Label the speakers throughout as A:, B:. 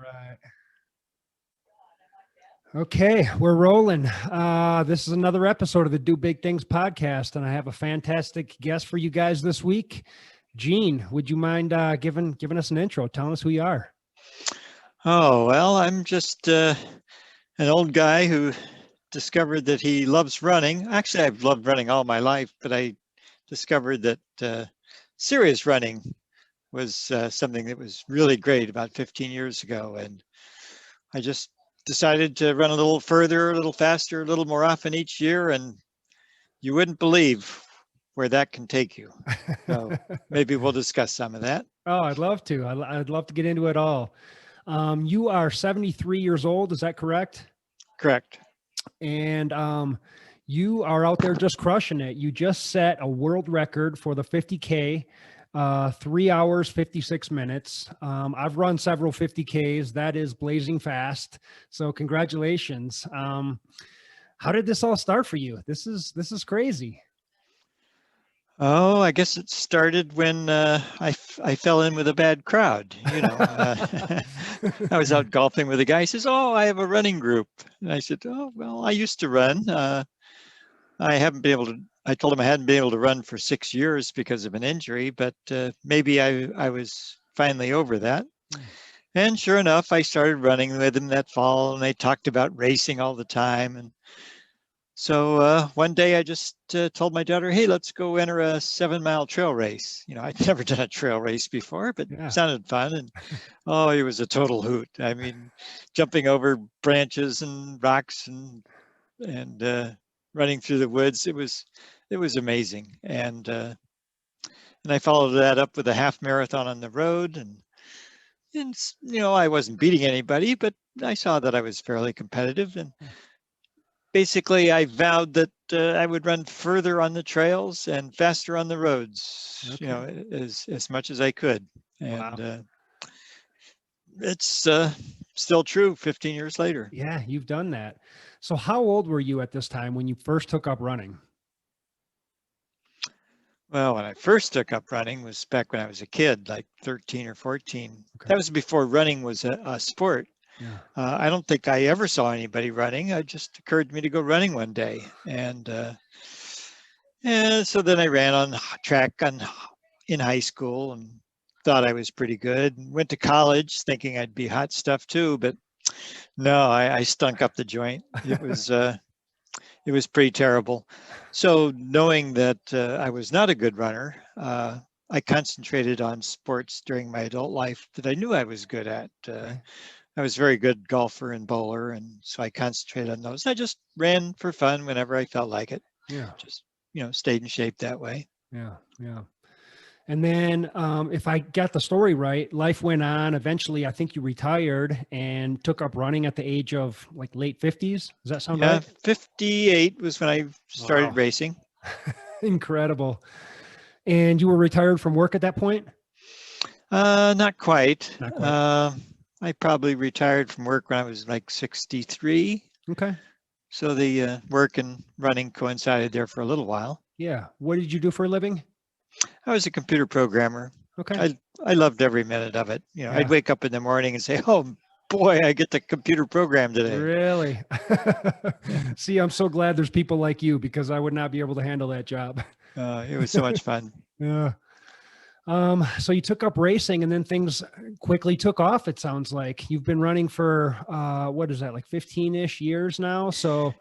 A: Right. Okay, we're rolling. This is another episode of the Do Big Things podcast, and I have a fantastic guest for you guys this week. Gene, would you mind giving us an intro, telling us who you are?
B: Oh, well, I'm just an old guy who discovered that he loves running. Actually, I've loved running all my life, but I discovered that serious running was something that was really great about 15 years ago. And I just decided to run a little further, a little faster, a little more often each year. And you wouldn't believe where that can take you. So maybe we'll discuss some of that.
A: Oh, I'd love to. I'd love to get into it all. You are 73 years old. Is that correct?
B: Correct.
A: And you are out there just crushing it. You just set a world record for the 50K, 3 hours, 56 minutes. I've run several 50Ks. That is blazing fast. So congratulations. How did this all start for you? This is crazy.
B: Oh, I guess it started when I fell in with a bad crowd. I was out golfing with a guy. He says, "Oh, I have a running group." And I said, "Oh, well, I used to run. I haven't been able to." I told him I hadn't been able to run for 6 years because of an injury, but maybe I was finally over that. And sure enough, I started running with him that fall, and they talked about racing all the time. And so one day I just told my daughter, "Hey, let's go enter a 7-mile trail race." I'd never done a trail race before, but it sounded fun. And oh, it was a total hoot. I mean, jumping over branches and rocks and running through the woods. It was amazing. And I followed that up with a half marathon on the road. And I wasn't beating anybody, but I saw that I was fairly competitive. And basically, I vowed that I would run further on the trails and faster on the roads, as much as I could. And wow. It's still true 15 years later.
A: Yeah, you've done that. So how old were you at this time when you first took up running?
B: Well, when I first took up running was back when I was a kid, like 13 or 14. Okay. That was before running was a sport. Yeah. I don't think I ever saw anybody running. It just occurred to me to go running one day. And so then I ran on track in high school and thought I was pretty good. And went to college thinking I'd be hot stuff too, but no, I stunk up the joint. It was pretty terrible. So knowing that I was not a good runner, I concentrated on sports during my adult life that I knew I was good at. I was a very good golfer and bowler, and so I concentrated on those. I just ran for fun whenever I felt like it.
A: Yeah.
B: Just, stayed in shape that way.
A: Yeah, yeah. And then if I got the story right, life went on. Eventually, I think you retired and took up running at the age of like late 50s. Does that sound right?
B: 58 was when I started racing.
A: Incredible. And you were retired from work at that point?
B: Not quite.
A: Not quite.
B: I probably retired from work when I was like 63.
A: Okay.
B: So the work and running coincided there for a little while.
A: Yeah. What did you do for a living?
B: I was a computer programmer.
A: Okay.
B: I loved every minute of it. I'd wake up in the morning and say, "Oh boy, I get to computer program today."
A: Really? See, I'm so glad there's people like you because I would not be able to handle that job.
B: It was so much fun.
A: Yeah. So you took up racing and then things quickly took off. It sounds like you've been running for, what is that? Like 15-ish years now. So.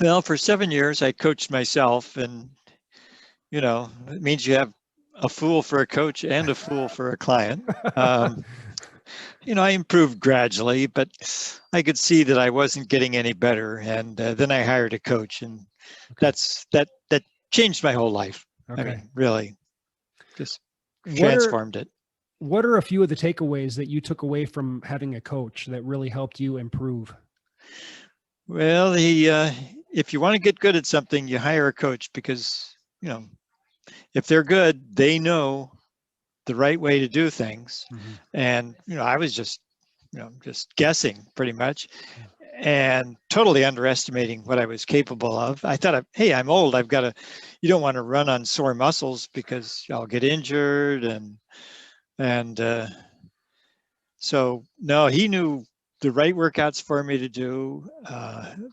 B: Well, for 7 years, I coached myself, and, it means you have a fool for a coach and a fool for a client. I improved gradually, but I could see that I wasn't getting any better. And then I hired a coach, and that changed my whole life.
A: Okay.
B: I mean, really. Just transformed it.
A: What are a few of the takeaways that you took away from having a coach that really helped you improve?
B: Well, if you want to get good at something, you hire a coach because, if they're good, they know the right way to do things. Mm-hmm. And, I was just guessing pretty much and totally underestimating what I was capable of. I thought, hey, I'm old. You don't want to run on sore muscles because I'll get injured. And So no, he knew the right workouts for me to do.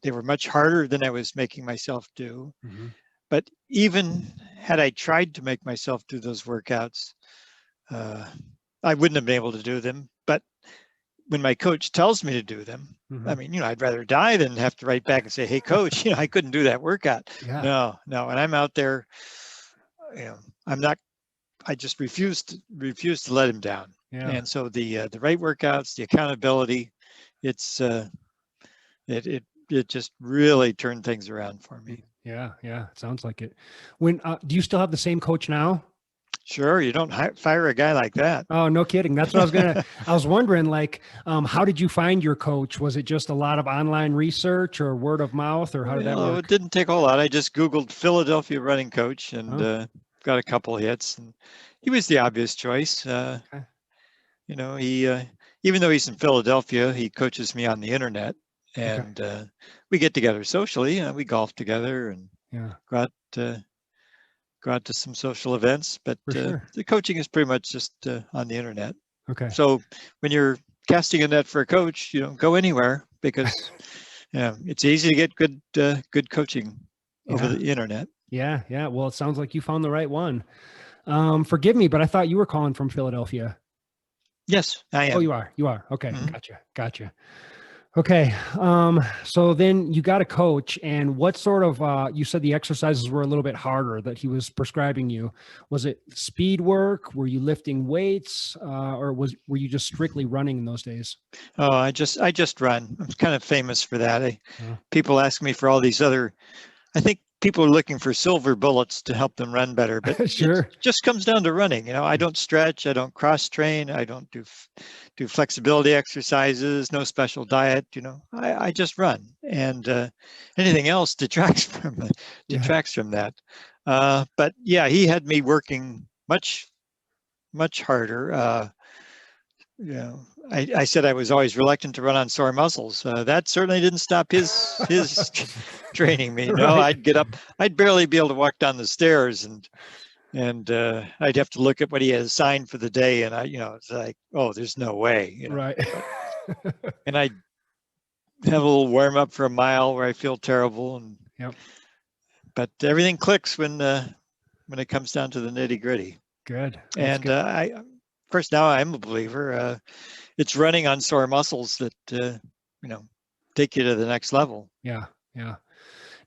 B: They were much harder than I was making myself do.
A: Mhm.
B: But even had I tried to make myself do those workouts, I wouldn't have been able to do them. But when my coach tells me to do them, I
A: Mhm.
B: mean, I'd rather die than have to write back and say, "Hey, coach, I couldn't do that workout."
A: Yeah.
B: No, no. And I'm out there, I'm not. I just refuse to let him down.
A: Yeah.
B: And so the right workouts, the accountability, it's it just really turned things around for me.
A: Yeah. Yeah. It sounds like it. When do you still have the same coach now?
B: Sure, you don't fire a guy like that.
A: Oh, no kidding. That's what I was wondering, like, how did you find your coach? Was it just a lot of online research or word of mouth, or how did that
B: Well, it
A: work?
B: didn't take a whole lot. I just Googled Philadelphia running coach and
A: Oh,
B: got a couple hits, and he was the obvious choice.
A: okay.
B: He even though he's in Philadelphia, he coaches me on the internet,
A: Okay.
B: and we get together socially. We golf together and
A: Yeah,
B: go out uh, go out to some social events. But
A: for sure.
B: the coaching is pretty much just on the internet.
A: Okay.
B: So when you're casting a net for a coach, you don't go anywhere because it's easy to get good coaching over
A: Yeah.
B: the internet.
A: Yeah. Yeah. Well, it sounds like you found the right one. Forgive me, but I thought you were calling from Philadelphia.
B: Yes, I
A: Oh,
B: am.
A: you are. You are. Okay.
B: Mhm.
A: Gotcha. Gotcha. Okay. So then you got a coach, and what sort of you said the exercises were a little bit harder that he was prescribing you. Was it speed work? Were you lifting weights? Or were you just strictly running in those days?
B: Oh, I just run. I'm kind of famous for that.
A: Uh,
B: People ask me for all these other. I think people are looking for silver bullets to help them run better, but it
A: sure.
B: just comes down to running. I don't stretch, I don't cross train, I don't do flexibility exercises, no special diet. I just run, and anything else detracts
A: Yeah.
B: from that. But yeah, he had me working much harder. You know, I said I was always reluctant to run on sore muscles. That certainly didn't stop his training me. No,
A: Right.
B: I'd get up. I'd barely be able to walk down the stairs, and I'd have to look at what he had assigned for the day, and it's like, oh, there's no way.
A: Right.
B: But and I'd have a little warm up for a mile where I feel terrible,
A: Yep.
B: but everything clicks when it comes down to the nitty gritty.
A: Good. That's
B: And
A: good.
B: of course, now I'm a believer. It's running on sore muscles that take you to the next level.
A: Yeah. Yeah.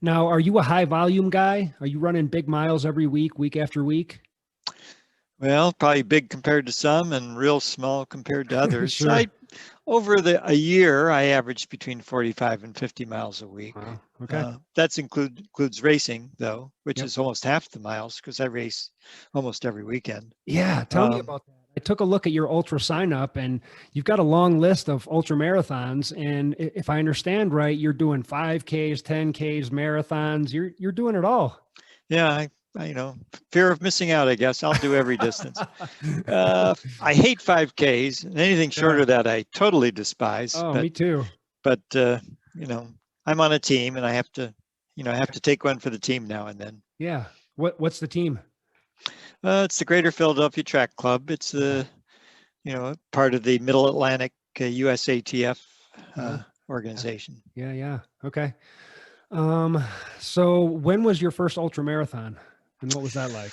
A: Now, are you a high volume guy? Are you running big miles every week, week after week?
B: Well, probably big compared to some and real small compared to others.
A: Sure.
B: Over a year, I averaged between 45 and 50 miles a week.
A: Wow. Okay.
B: That includes racing, though, which
A: Yep.
B: is almost half the miles because I race almost every weekend.
A: Yeah. Tell me
B: Um,
A: about that. I took a look at your ultra sign up, and you've got a long list of ultra marathons. And if I understand right, you're doing 5Ks, 10Ks, marathons. You're doing it all.
B: yeah, fear of missing out, I guess. I'll do every distance. I hate 5Ks, and anything short
A: Yeah.
B: of that I totally despise.
A: Oh,
B: But
A: me too.
B: but I'm on a team, and I have to
A: Okay.
B: take one for the team now and then.
A: Yeah. What's the team?
B: It's the Greater Philadelphia Track Club. It's
A: Okay.
B: part of the Middle Atlantic USATF
A: Uh,
B: organization.
A: yeah. Yeah. Okay. Um, so when was your first ultra marathon, and what was that like?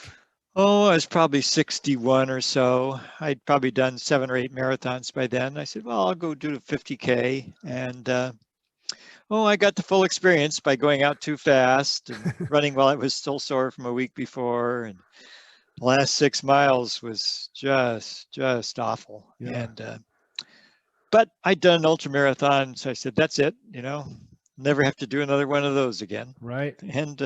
B: Oh, I was probably 61 or so. I'd probably done 7 or 8 marathons by then. I said, well, I'll go do the 50K. And I got the full experience by going out too fast and running while I was still sore from a week before. And the last 6 miles was just awful.
A: Yeah.
B: And but I'd done an ultra marathon, so I said, that's it. Never have to do another one of those again.
A: Right.
B: And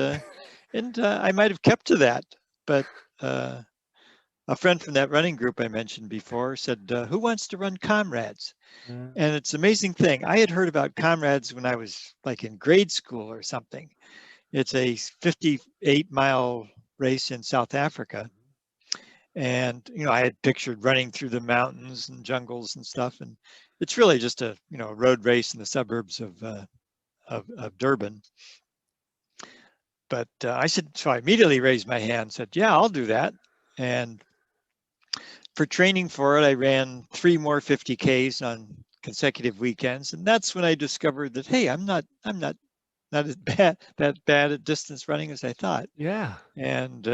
B: I might have kept to that, but a friend from that running group I mentioned before said, who wants to run Comrades?
A: Uh,
B: And it's an amazing thing. I had heard about Comrades when I was like in grade school or something. It's a 58-mile race in South Africa. And, I had pictured running through the mountains and jungles and stuff. And it's really just a road race in the suburbs of Durban. But so I immediately raised my hand and said, yeah, I'll do that. And for training for it, I ran 3 more 50Ks on consecutive weekends, and that's when I discovered that, hey, I'm not as bad at distance running as I thought.
A: Yeah.
B: And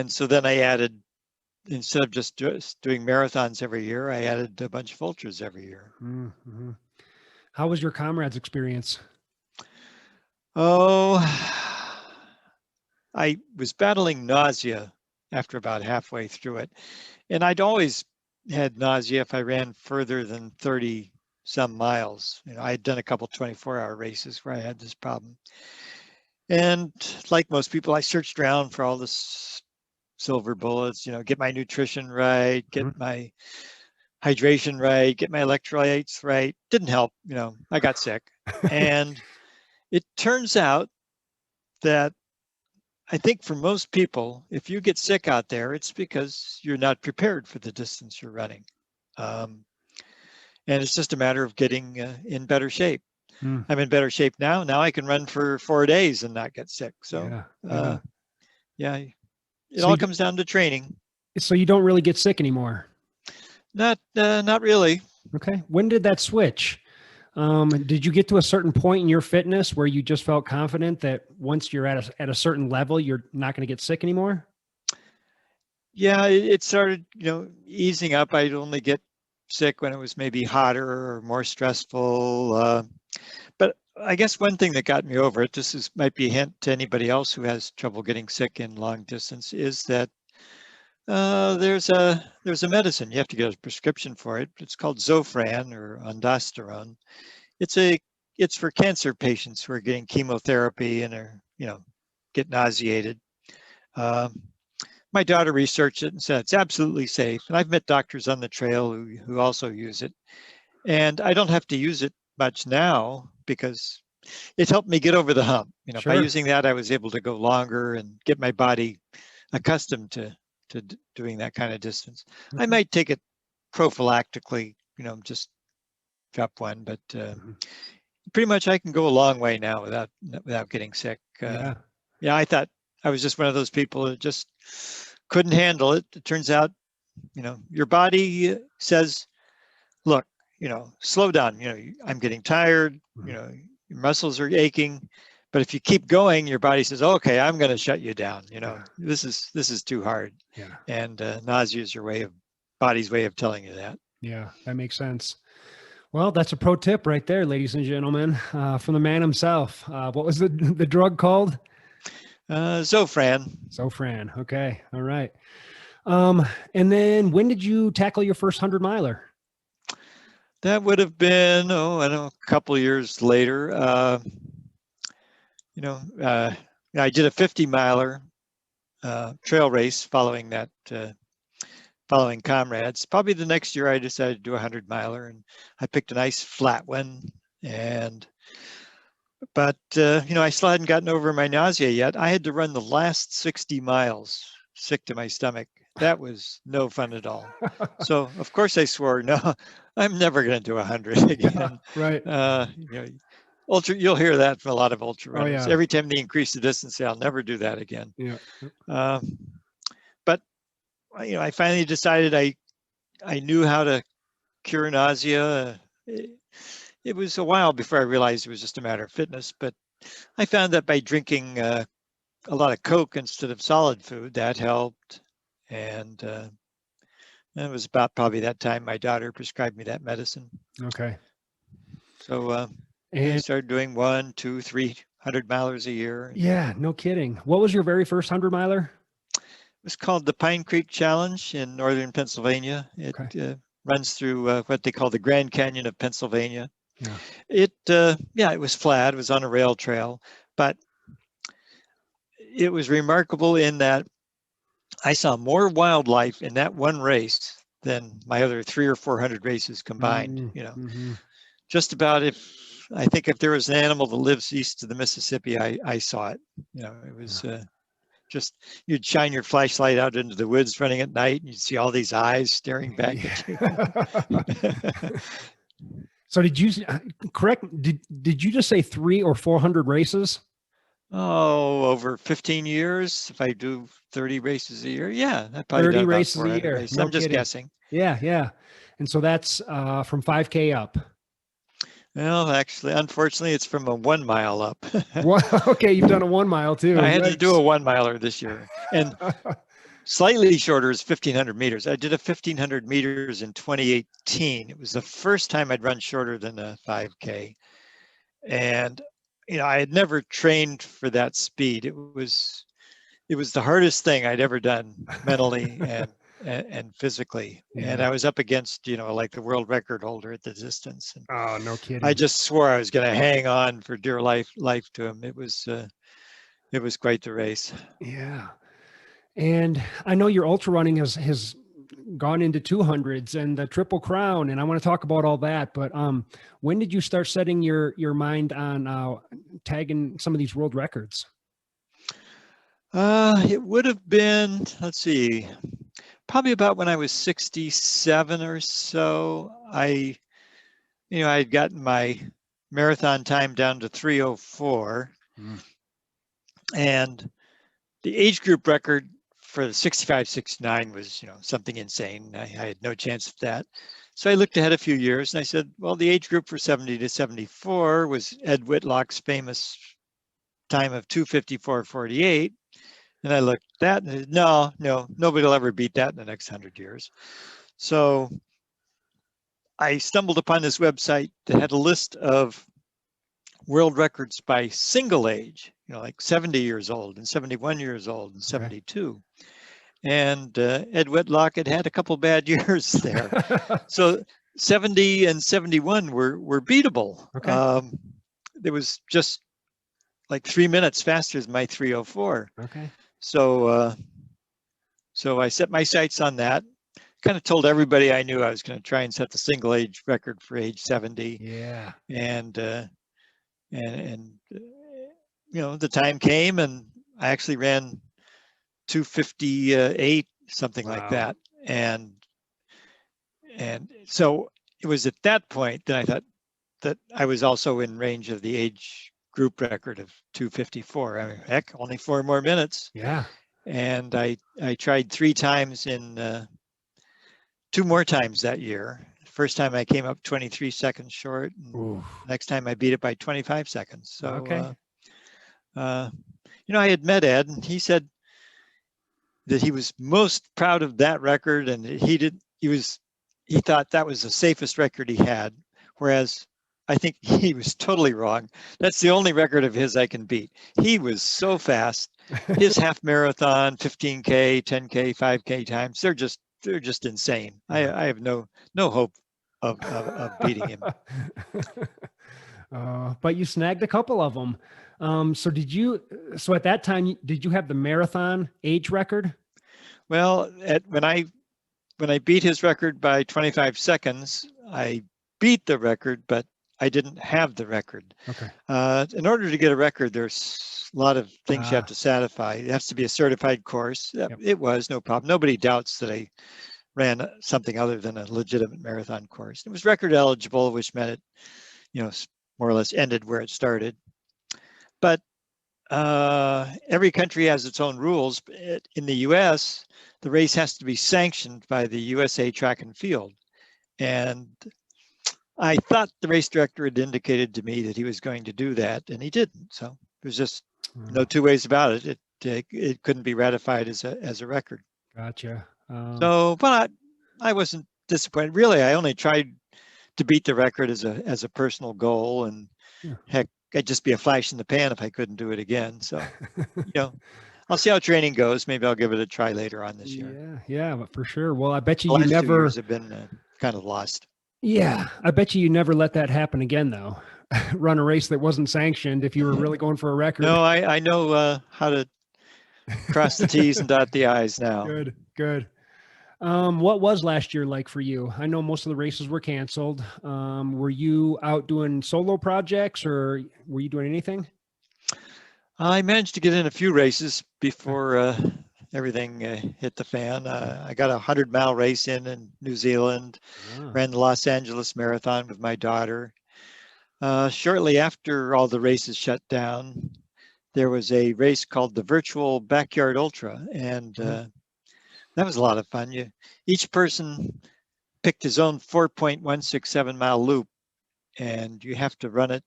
B: so then I added, instead of just doing marathons every year, I added a bunch of ultras every year.
A: Mm-hmm. How was your comrades experience?
B: Oh, I was battling nausea after about halfway through it. And I'd always had nausea if I ran further than 30 some miles. I'd done a couple 24-hour races where I had this problem. And like most people, I searched around for all this silver bullets, get my nutrition right, get my hydration right, get my electrolytes right. Didn't help, I got sick. And it turns out that I think for most people, if you get sick out there, it's because you're not prepared for the distance you're running. And it's just a matter of getting in better shape. I'm in better shape now. Now I can run for 4 days and not get sick. So, yeah, it all comes down to training.
A: So you don't really get sick anymore?
B: Not really.
A: Okay. When did that switch? Did you get to a certain point in your fitness where you just felt confident that once you're at a certain level, you're not going to get sick anymore?
B: Yeah, it started, easing up. I'd only get sick when it was maybe hotter or more stressful. But I guess one thing that got me over it, might be a hint to anybody else who has trouble getting sick in long distance, is that there's a medicine. You have to get a prescription for it. It's called Zofran or ondansetron. It's for cancer patients who are getting chemotherapy and are, get nauseated. My daughter researched it and said it's absolutely safe. And I've met doctors on the trail who also use it. And I don't have to use it much now because it helped me get over the hump.
A: Sure.
B: By using that, I was able to go longer and get my body accustomed to doing that kind of distance. I might take it prophylactically, just drop one, but pretty much I can go a long way now without getting sick. Yeah, I thought I was just one of those people that just couldn't handle it. It turns out, your body says, look, slow down. I'm getting tired. Your muscles are aching. But if you keep going, your body says, okay, I'm going to shut you down. This is too hard.
A: Yeah.
B: And nausea is your body's way of telling you that.
A: Yeah, that makes sense. Well, that's a pro tip right there, ladies and gentlemen, from the man himself. What was the drug called?
B: Zofran.
A: Zofran. Okay. All right. And then when did you tackle your first 100-miler?
B: That would have been, a couple of years later. I did a 50-miler trail race following comrades. Probably the next year I decided to do a 100-miler, and I picked a nice flat one. But I still hadn't gotten over my nausea yet. I had to run the last 60 miles sick to my stomach. That was no fun at all. So of course I swore, no, I'm never going to do 100 again.
A: Right.
B: You'll hear that from a lot of ultra runners.
A: Oh, yeah.
B: Every time they increase the distance, I'll never do that again.
A: Yeah.
B: But I finally decided I knew how to cure nausea. It was a while before I realized it was just a matter of fitness, but I found that by drinking a lot of Coke instead of solid food, that helped. And it was about probably that time my daughter prescribed me that medicine.
A: Okay.
B: So I started doing 100, 200, 300 milers a year.
A: Yeah, no kidding. What was your very first 100-miler?
B: It was called the Pine Creek Challenge in northern Pennsylvania. It runs through what they call the Grand Canyon of Pennsylvania.
A: Yeah.
B: It was flat. It was on a rail trail, but it was remarkable in that I saw more wildlife in that one race than my other 300 or 400 races combined. Just about I think if there was an animal that lives east of the Mississippi, I saw it. It was just, you'd shine your flashlight out into the woods running at night and you'd see all these eyes staring back at you.
A: So did you just say 300 or 400 races?
B: Oh, over 15 years, if I do 30 races a year, yeah, I've probably
A: 30
B: done about
A: races a
B: 400
A: year.
B: races.
A: No
B: I'm just
A: kidding.
B: guessing.
A: Yeah, yeah. And so that's from 5K up.
B: Well, actually, unfortunately, it's from a 1 mile up.
A: What? Okay, you've done a 1 mile too.
B: I had to do
A: Yikes.
B: a 1 miler this year. And slightly shorter is 1,500 meters. I did a 1,500 meters in 2018. It was the first time I'd run shorter than a 5K. And, I had never trained for that speed. It was the hardest thing I'd ever done mentally and physically. And
A: Yeah.
B: I was up against, like the world record holder at the distance. And
A: Oh, no
B: I
A: kidding.
B: just swore I was going to hang on for dear life to him. It was quite the race.
A: Yeah. And I know your ultra running has gone into 200s and the Triple Crown, and I want to talk about all that. But when did you start setting your mind on tagging some of these world records?
B: It would have been, let's see, probably about when I was 67 or so. I had gotten my marathon time down to 3:04, and the age group record for the 65-69 was, something insane. I had no chance of that. So I looked ahead a few years and I said, well, the age group for 70 to 74 was Ed Whitlock's famous time of 2:54:48. And I looked at that and said, no, nobody will ever beat that in the next 100 years. So I stumbled upon this website that had a list of world records by single age, like 70 years old and 71 years old and 72. And Ed Whitlock had a couple bad years there. So 70 and 71 were beatable.
A: Okay.
B: There was just like 3 minutes faster than my 3:04.
A: Okay.
B: So I set my sights on that. Kind of told everybody I knew I was going to try and set the single age record for age 70.
A: Yeah.
B: And the time came and I actually ran 2:58, something like
A: Wow.
B: that. And so it was at that point that I thought that I was also in range of the age group record of 2:54. I mean, heck, only 4 more minutes.
A: Yeah.
B: And I tried 3 times in 2 more times that year. First time I came up 23 seconds short. Next time I beat it by 25 seconds. So,
A: okay.
B: I had met Ed and he said that he was most proud of that record and he thought that was the safest record he had. Whereas I think he was totally wrong. That's the only record of his I can beat. He was so fast. His half marathon, 15K, 10K, 5K times, they're just insane. I have no hope of beating him.
A: But you snagged a couple of them. So at that time, did you have the marathon age record?
B: Well, when I beat his record by 25 seconds, I beat the record, but I didn't have the record.
A: Okay.
B: In order to get a record, there's a lot of things you have to satisfy. It has to be a certified course. Yep. It was no problem. Nobody doubts that I ran something other than a legitimate marathon course. It was record eligible, which meant it, more or less ended where it started. But every country has its own rules. In the U.S., the race has to be sanctioned by the USA Track and Field. And I thought the race director had indicated to me that he was going to do that, and he didn't. So there's just no 2 ways about it. It couldn't be ratified as a record.
A: Gotcha.
B: But I wasn't disappointed. Really, I only tried to beat the record as a personal goal, and heck, I'd just be a flash in the pan if I couldn't do it again. So, I'll see how training goes. Maybe I'll give it a try later on this year.
A: Yeah, but for sure. Well, I bet you
B: The last
A: never
B: 2 years have been kind of lost.
A: Yeah, I bet you never let that happen again, though. Run a race that wasn't sanctioned if you were really going for a record.
B: No, I know how to cross the T's and dot the I's now.
A: Good. What was last year like for you? I know most of the races were canceled. Were you out doing solo projects or were you doing anything?
B: I managed to get in a few races before everything hit the fan. I got a 100-mile race in New Zealand, ran the Los Angeles Marathon with my daughter. Shortly after all the races shut down, there was a race called the Virtual Backyard Ultra, and that was a lot of fun. Each person picked his own 4.167 mile loop, and you have to run it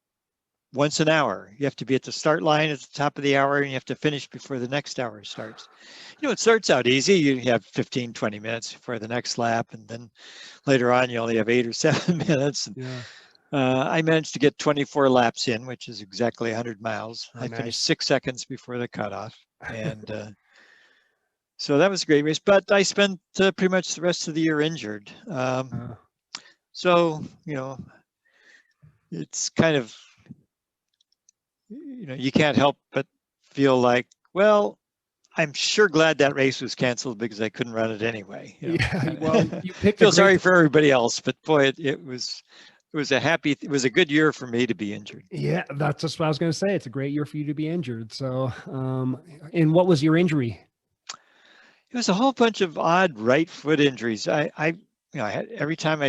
B: once an hour. You have to be at the start line at the top of the hour, and you have to finish before the next hour starts. It starts out easy. You have 15, 20 minutes before the next lap, and then later on you only have 8 or 7 minutes.
A: Yeah.
B: I managed to get 24 laps in, which is exactly 100 miles.
A: Oh,
B: I
A: nice.
B: finished 6 seconds before the cutoff, and so that was a great race. But I spent pretty much the rest of the year injured. So it's kind of, you can't help but feel like, well, I'm sure glad that race was canceled because I couldn't run it anyway.
A: Yeah, well, you picked.
B: Feel sorry for everybody else, but boy, it was a good year for me to be injured.
A: Yeah, that's just what I was going to say. It's a great year for you to be injured. So, and what was your injury?
B: It was a whole bunch of odd right foot injuries. I had, every time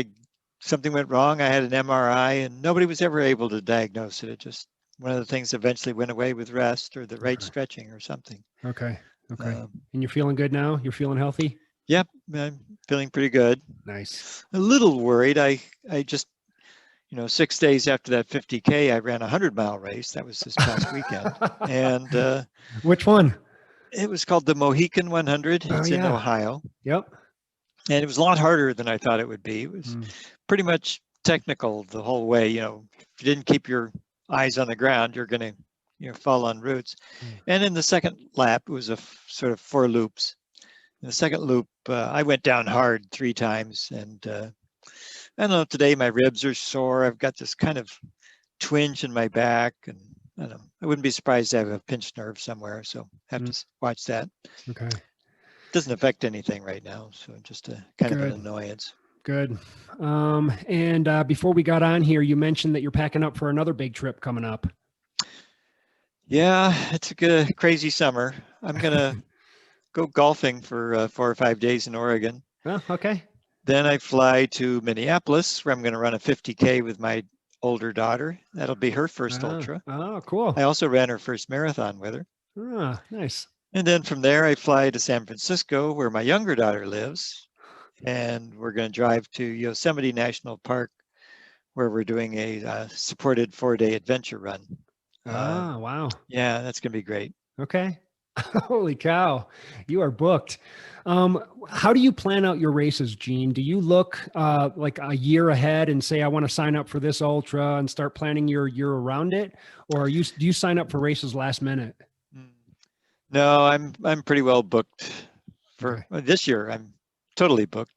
B: something went wrong, I had an MRI, and nobody was ever able to diagnose it. It just, one of the things eventually went away with rest or the right stretching or something.
A: Okay. And you're feeling good now? You're feeling healthy?
B: Yep, I'm feeling pretty good.
A: Nice.
B: A little worried. I just, 6 days after that 50K, I ran a 100-mile race. That was this past weekend. And
A: which one?
B: It was called the Mohican 100. It's in Ohio.
A: Yep.
B: And it was a lot harder than I thought it would be. It was pretty much technical the whole way. If you didn't keep your eyes on the ground, you're going to fall on roots. And in the second lap, it was a sort of 4 loops. In the second loop, I went down hard 3 times, and I don't know, today my ribs are sore. I've got this kind of twinge in my back, and I don't know, I wouldn't be surprised to have a pinched nerve somewhere, so have to watch that.
A: Okay.
B: Doesn't affect anything right now, so just a kind of an annoyance.
A: Good. And before we got on here, you mentioned that you're packing up for another big trip coming up.
B: Yeah, it's a crazy summer. I'm gonna go golfing for 4 or 5 days in Oregon.
A: Oh, okay.
B: Then I fly to Minneapolis, where I'm going to run a 50K with my older daughter. That'll be her first ultra.
A: Oh, cool.
B: I also ran her first marathon with her.
A: Ah, nice.
B: And then from there, I fly to San Francisco, where my younger daughter lives. And we're going to drive to Yosemite National Park, where we're doing a supported 4-day adventure run.
A: Wow.
B: Yeah, that's going to be great.
A: Okay. Holy cow. You are booked. How do you plan out your races, Gene? Do you look like a year ahead and say, I want to sign up for this ultra and start planning your year around it? Or do you sign up for races last minute?
B: No, I'm pretty well booked for this year. I'm totally booked.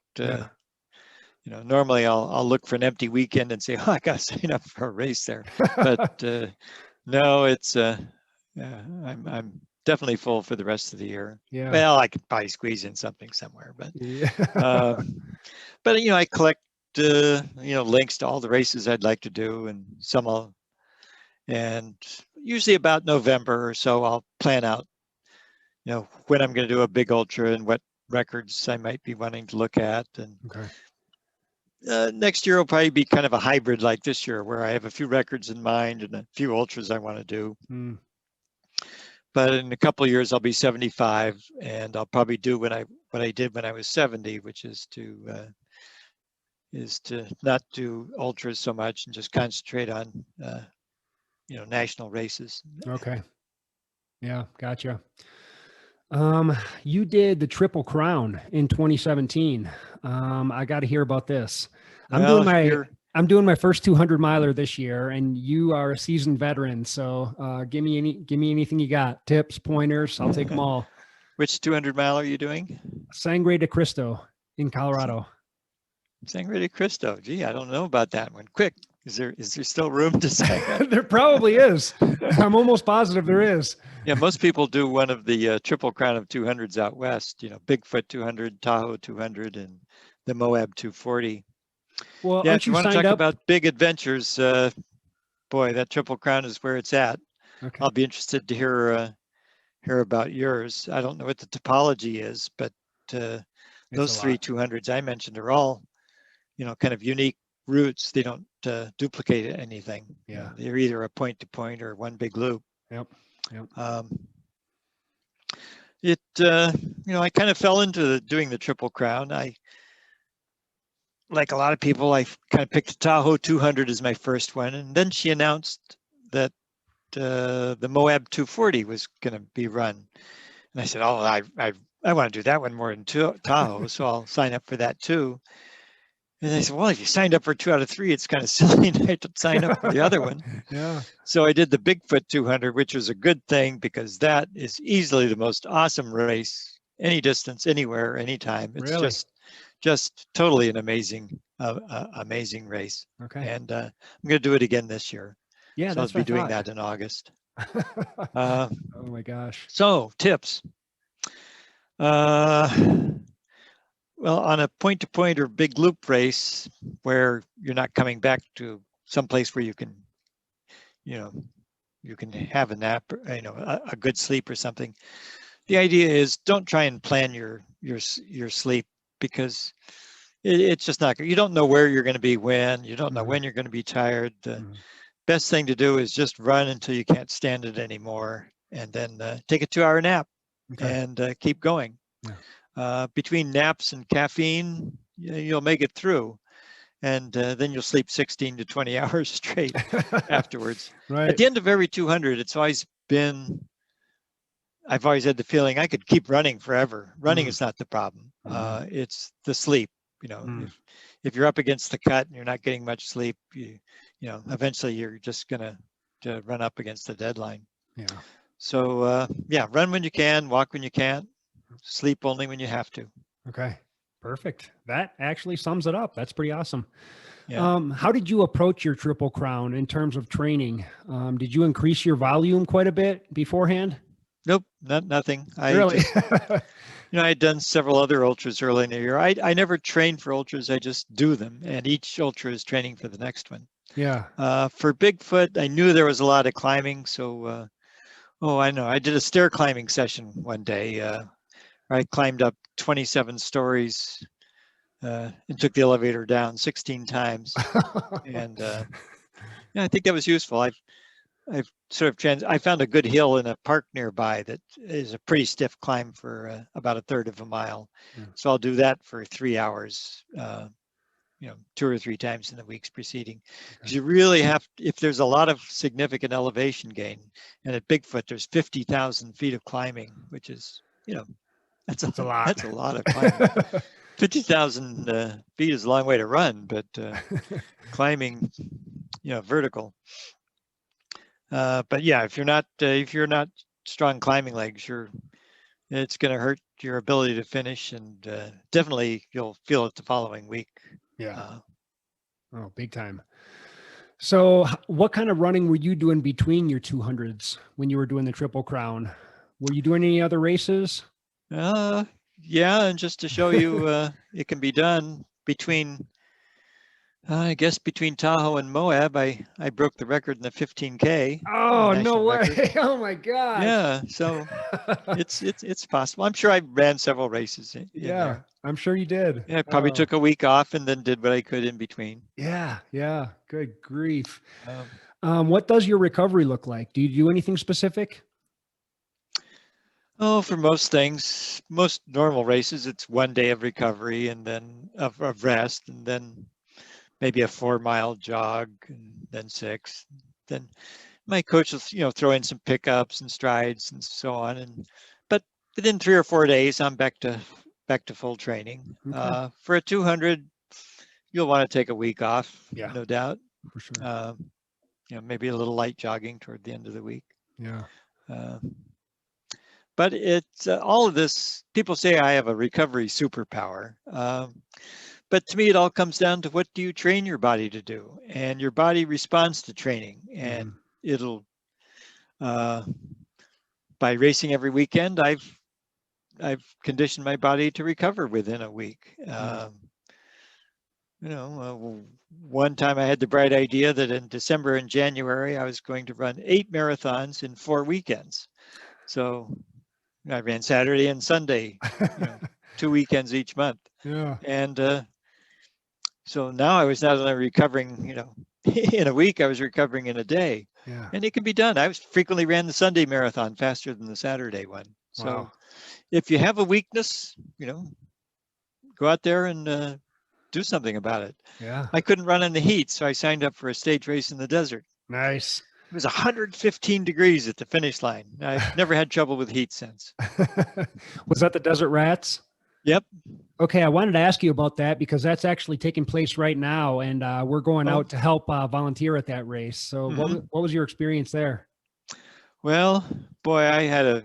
B: Normally I'll look for an empty weekend and say, oh, I got to sign up for a race there. But no, it's I'm definitly full for the rest of the year.
A: Yeah.
B: Well, I could probably squeeze in something somewhere, but but I collect links to all the races I'd like to do, and and usually about November or so I'll plan out when I'm going to do a big ultra and what records I might be wanting to look at. And next year will probably be kind of a hybrid like this year, where I have a few records in mind and a few ultras I want to do. But in a couple of years, I'll be 75, and I'll probably do what I did when I was 70, which is to not do ultras so much and just concentrate on national races.
A: Okay. Yeah, gotcha. You did the Triple Crown in 2017. I got to hear about this. I'm doing my first 200 miler this year, and you are a seasoned veteran. So give me anything you got, tips, pointers. I'll take them all.
B: Which 200 mile are you doing?
A: Sangre de Cristo in Colorado.
B: Sangre de Cristo. Gee, I don't know about that one. Quick, is there still room to say?
A: There probably is. I'm almost positive there is.
B: Yeah, most people do one of the Triple Crown of 200s out west. Bigfoot 200, Tahoe 200, and the Moab 240.
A: Well,
B: yeah, if you want to talk about big adventures, boy, that Triple Crown is where it's at. Okay. I'll be interested to hear about yours. I don't know what the topology is, but those 3 200s I mentioned are all, kind of unique routes. They don't duplicate anything.
A: Yeah,
B: they're either a point to point or one big loop.
A: Yep. Yep.
B: I kind of fell into doing the Triple Crown. Like a lot of people, I kind of picked the Tahoe 200 as my first one, and then she announced that the Moab 240 was going to be run, and I said, "Oh, I want to do that one more than Tahoe, so I'll sign up for that too." And they said, "Well, if you signed up for 2 out of 3, it's kind of silly not to sign up for the other one."
A: Yeah.
B: So I did the Bigfoot 200, which was a good thing because that is easily the most awesome race, any distance, anywhere, anytime. It's
A: Really?
B: just totally an amazing race.
A: Okay.
B: And I'm going to do it again this year.
A: Yeah,
B: So I'll
A: that's
B: be
A: what I
B: doing
A: thought.
B: that in August.
A: Oh my gosh.
B: So tips. Well, on a point-to-point or big loop race where you're not coming back to some place where you can have a nap, or, a good sleep or something. The idea is don't try and plan your sleep, because it's just not. You don't know where you're going to be when. You don't know when you're going to be tired. The best thing to do is just run until you can't stand it anymore, and then take a 2-hour nap. Okay. And keep going. Yeah. Between naps and caffeine, you'll make it through. And then you'll sleep 16 to 20 hours straight afterwards.
A: Right.
B: At the end of every 200, I've always had the feeling I could keep running forever. Running is not the problem. It's the sleep. If you're up against the cut and you're not getting much sleep, eventually you're just gonna run up against the deadline.
A: Yeah.
B: So run when you can, walk when you can't, sleep only when you have to.
A: Okay. Perfect. That actually sums it up. That's pretty awesome.
B: Yeah.
A: How did you approach your Triple Crown in terms of training? Did you increase your volume quite a bit beforehand?
B: Nope, nothing.
A: Really?
B: I had done several other ultras early in the year. I never train for ultras. I just do them, and each ultra is training for the next one.
A: Yeah.
B: For Bigfoot, I knew there was a lot of climbing, so I know. I did a stair climbing session one day. I climbed up 27 stories and took the elevator down 16 times. And I think that was useful. I've sort of I found a good hill in a park nearby that is a pretty stiff climb for about a third of a mile. Yeah. So I'll do that for 3 hours, 2 or 3 times in the weeks preceding. Because you really have, if there's a lot of significant elevation gain, and at Bigfoot there's 50,000 feet of climbing, which is, that's a lot. That's a lot of climbing. 50,000 feet is a long way to run, but climbing, vertical. But yeah, if you're not strong climbing legs, it's going to hurt your ability to finish, and definitely you'll feel it the following week.
A: Yeah. Oh, big time. So what kind of running were you doing between your 200s when you were doing the Triple Crown? Were you doing any other races?
B: Yeah, and just to show you, it can be done between. I guess between Tahoe and Moab, I broke the record in the 15K.
A: Oh, no way! Record. Oh my God!
B: Yeah, so it's possible. I'm sure I ran several races in there.
A: I'm sure you did.
B: Yeah, I probably took a week off and then did what I could in between.
A: Yeah. Good grief. What does your recovery look like? Do you do anything specific?
B: Oh, for most things, most normal races, it's 1 day of recovery and then of rest, and then maybe a 4-mile jog, and then 6. Then my coach will, throw in some pickups and strides and so on. But within 3 or 4 days, I'm back to full training. Okay. For a 200, you'll want to take a week off, no doubt.
A: For sure.
B: Maybe a little light jogging toward the end of the week.
A: Yeah.
B: But it's all of this. People say I have a recovery superpower. But to me, it all comes down to what do you train your body to do, and your body responds to training, and it'll. By racing every weekend, I've conditioned my body to recover within a week. One time I had the bright idea that in December and January I was going to run 8 marathons in 4 weekends. So I ran Saturday and Sunday, 2 weekends each month.
A: Yeah.
B: And so now I was not only recovering, in a week, I was recovering in a day.
A: Yeah.
B: And it can be done. I frequently ran the Sunday marathon faster than the Saturday one. So
A: Wow.
B: if you have a weakness, go out there and do something about it.
A: Yeah.
B: I couldn't run in the heat, so I signed up for a stage race in the desert.
A: Nice.
B: It was 115 degrees at the finish line. I've never had trouble with heat since.
A: Was that the Desert Rats?
B: Yep.
A: Okay, I wanted to ask you about that because that's actually taking place right now, and we're going
B: Oh.
A: out to help volunteer at that race. So, what was your experience there?
B: Well, boy, I had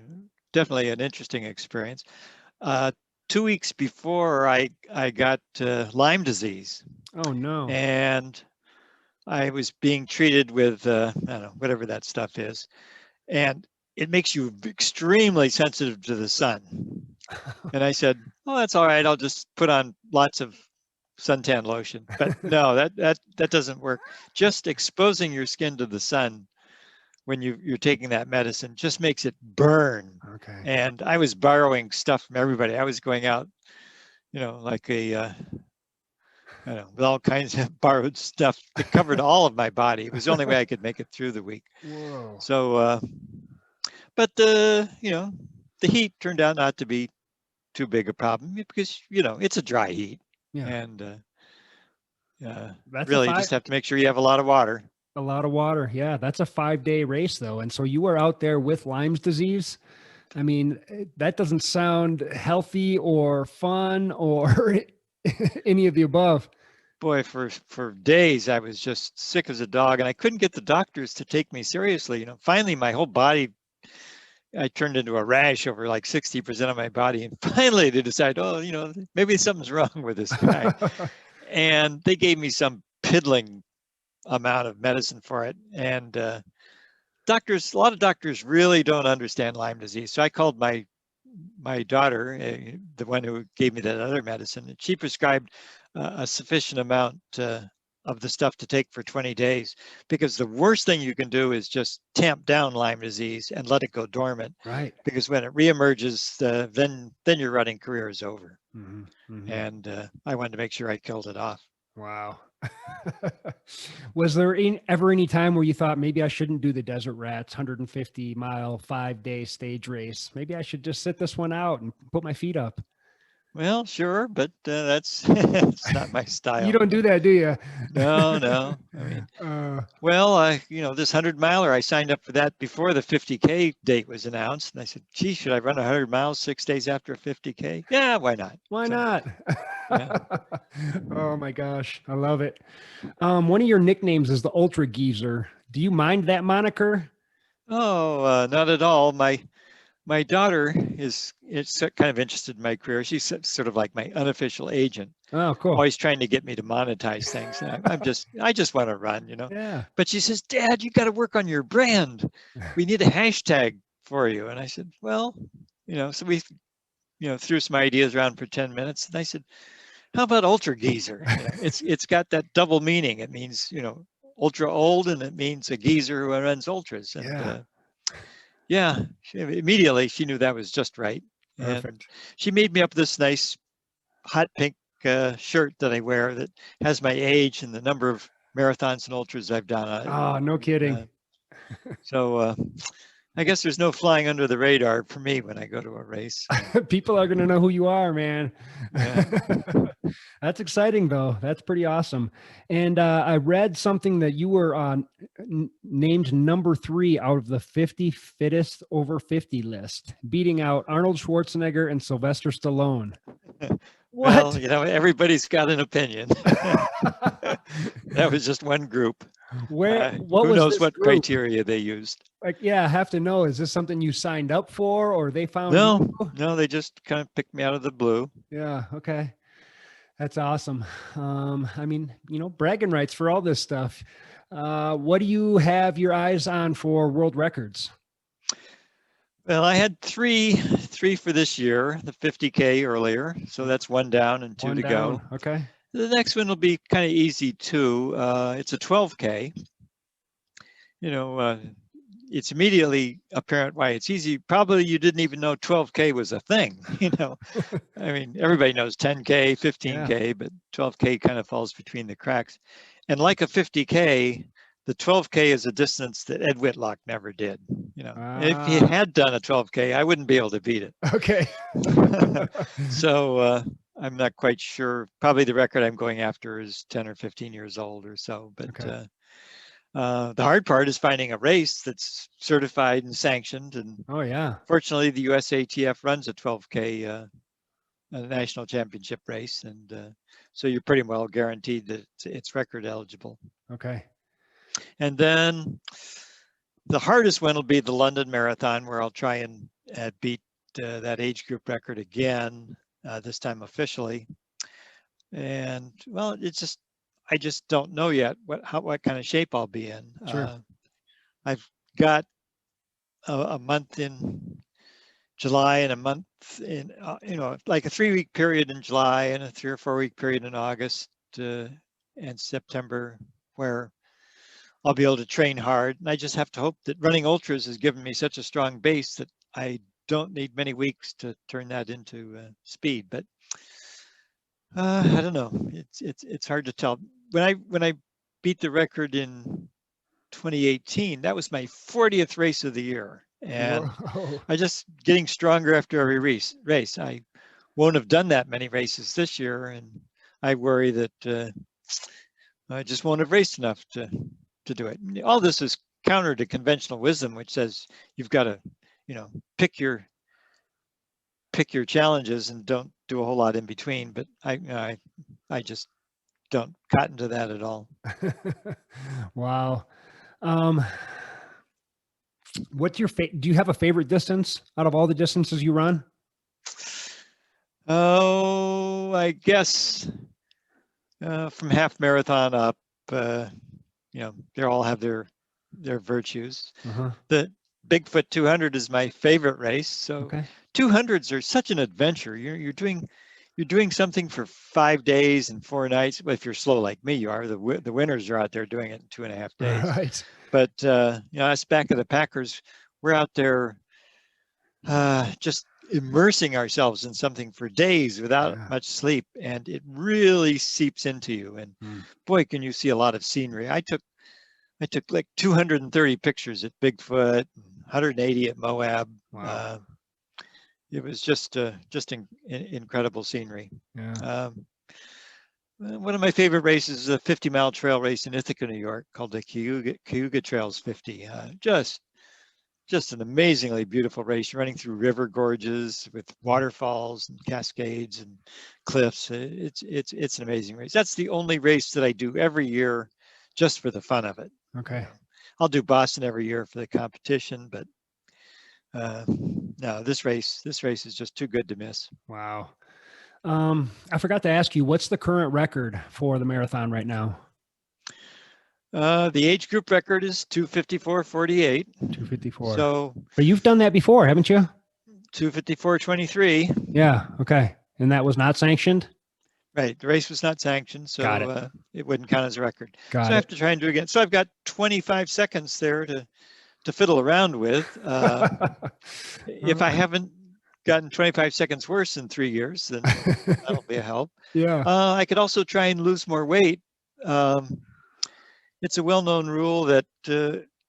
B: definitely an interesting experience. 2 weeks before, I got Lyme disease.
A: Oh no!
B: And I was being treated with I don't know, whatever that stuff is, and it makes you extremely sensitive to the sun. And I said, "Oh, that's all right. I'll just put on lots of suntan lotion." But no, that doesn't work. Just exposing your skin to the sun when you're taking that medicine just makes it burn.
A: Okay.
B: And I was borrowing stuff from everybody. I was going out, like I don't know, with all kinds of borrowed stuff that covered all of my body. It was the only way I could make it through the week.
A: Whoa.
B: So, but the heat turned out not to be too big a problem because, it's a dry heat.
A: Yeah.
B: And
A: That's
B: really you just have to make sure you have a lot of water.
A: A lot of water. Yeah. That's a 5-day race though. And so you were out there with Lyme's disease. I mean, that doesn't sound healthy or fun or any of the above.
B: Boy, for days I was just sick as a dog, and I couldn't get the doctors to take me seriously. Finally my whole body, I turned into a rash over like 60% of my body, and finally they decided, oh, maybe something's wrong with this guy. And they gave me some piddling amount of medicine for it. And a lot of doctors really don't understand Lyme disease. So I called my daughter, the one who gave me that other medicine, and she prescribed a sufficient amount of the stuff to take for 20 days, because the worst thing you can do is just tamp down Lyme disease and let it go dormant.
A: Right.
B: Because when it reemerges, then your running career is over.
A: Mm-hmm. Mm-hmm.
B: And I wanted to make sure I killed it off.
A: Wow. Was there ever any time where you thought maybe I shouldn't do the Desert Rats 150-mile 5-day stage race? Maybe I should just sit this one out and put my feet up.
B: Well, sure, but that's not my style.
A: You don't do that, do you?
B: No. I mean, this 100-miler, I signed up for that before the 50K date was announced. And I said, gee, should I run 100 miles 6 days after a 50K? Yeah, why not?
A: Why not?
B: Yeah.
A: Oh my gosh, I love it. One of your nicknames is the Ultrageezer. Do you mind that moniker?
B: Oh, not at all. My daughter is kind of interested in my career. She's sort of like my unofficial agent.
A: Oh, cool.
B: Always trying to get me to monetize things. And I just want to run,
A: Yeah.
B: But she says, Dad, you got to work on your brand. We need a hashtag for you. And I said, well, so we, threw some ideas around for 10 minutes. And I said, how about Ultrageezer? It's got that double meaning. It means, ultra old, and it means a geezer who runs ultras. And immediately she knew that was just right.
A: Perfect.
B: And she made me up this nice hot pink shirt that I wear that has my age and the number of marathons and ultras I've done.
A: Oh, no kidding.
B: So I guess there's no flying under the radar for me when I go to a race.
A: People are going to know who you are, man.
B: Yeah.
A: That's exciting, though. That's pretty awesome. And I read something that you were named number 3 out of the 50 fittest over 50 list, beating out Arnold Schwarzenegger and Sylvester Stallone. What?
B: Well, everybody's got an opinion. That was just one group. Who knows what criteria they used?
A: Like, yeah, I have to know. Is this something you signed up for, or they found?
B: No, they just kind of picked me out of the blue.
A: Yeah. Okay. That's awesome. I mean, bragging rights for all this stuff. What do you have your eyes on for world records?
B: Well, I had three for this year, the 50K earlier. So that's 1 down and 2 to go.
A: Okay.
B: The next one will be kind of easy too. It's a 12K. it's immediately apparent why it's easy. Probably you didn't even know 12K was a thing, you know. I mean, everybody knows 10K, 15K, but 12K kind of falls between the cracks. And like a 50K, the 12K is a distance that Ed Whitlock never did. You know, if he had done a 12K, I wouldn't be able to beat it.
A: Okay.
B: So I'm not quite sure. Probably the record I'm going after is 10 or 15 years old or so. But
A: Okay.
B: the hard part is finding a race that's certified and sanctioned. And
A: Oh yeah.
B: fortunately, the USATF runs a 12K a national championship race, and so you're pretty well guaranteed that it's record eligible.
A: Okay.
B: And then the hardest one will be the London Marathon, where I'll try and beat that age group record again, this time officially. And well, I just don't know yet what kind of shape I'll be in.
A: Sure.
B: I've got a month in July and a month in, like a 3-week period in July and a 3 or 4 week period in August and September, where I'll be able to train hard. And I just have to hope that running ultras has given me such a strong base that I don't need many weeks to turn that into speed. But I don't know. It's hard to tell. When I beat the record in 2018, that was my 40th race of the year. And
A: Whoa.
B: I just getting stronger after every race. I won't have done that many races this year, and I worry that I just won't have raced enough to do it. All this is counter to conventional wisdom, which says you've got to, pick your challenges and don't do a whole lot in between. But I just don't cotton to that at all.
A: Wow. What's your do you have a favorite distance out of all the distances you run?
B: Oh, I guess from half marathon up, they all have their virtues.
A: Uh-huh.
B: The Bigfoot 200 is my favorite race. So
A: Okay.
B: 200s are such an adventure. You're doing something for 5 days and 4 nights. Well, if you're slow like me, you are. The winners are out there doing it in 2.5 days.
A: Right.
B: But us back at the Packers, we're out there just immersing ourselves in something for days without much sleep, and it really seeps into you. And boy, can you see a lot of scenery. I took like 230 pictures at Bigfoot, 180 at Moab.
A: Wow.
B: It was just incredible scenery.
A: Yeah.
B: One of my favorite races is a 50-mile trail race in Ithaca, New York, called the Cayuga Trails 50. Just an amazingly beautiful race, running through river gorges with waterfalls and cascades and cliffs. It's an amazing race. That's the only race that I do every year, just for the fun of it.
A: Okay.
B: I'll do Boston every year for the competition, but no, this race is just too good to miss.
A: Wow. I forgot to ask you, what's the current record for the marathon right now?
B: The age group record is 2:54:48.
A: 2:54.
B: So,
A: but you've done that before, haven't you?
B: 2:54:23.
A: Yeah. Okay. And that was not sanctioned?
B: Right. The race was not sanctioned, so it wouldn't count as a record. So I have to try and do it again. So I've got 25 seconds there to fiddle around with. If I haven't gotten 25 seconds worse in 3 years, then that'll be a help.
A: Yeah.
B: I could also try and lose more weight. It's a well-known rule that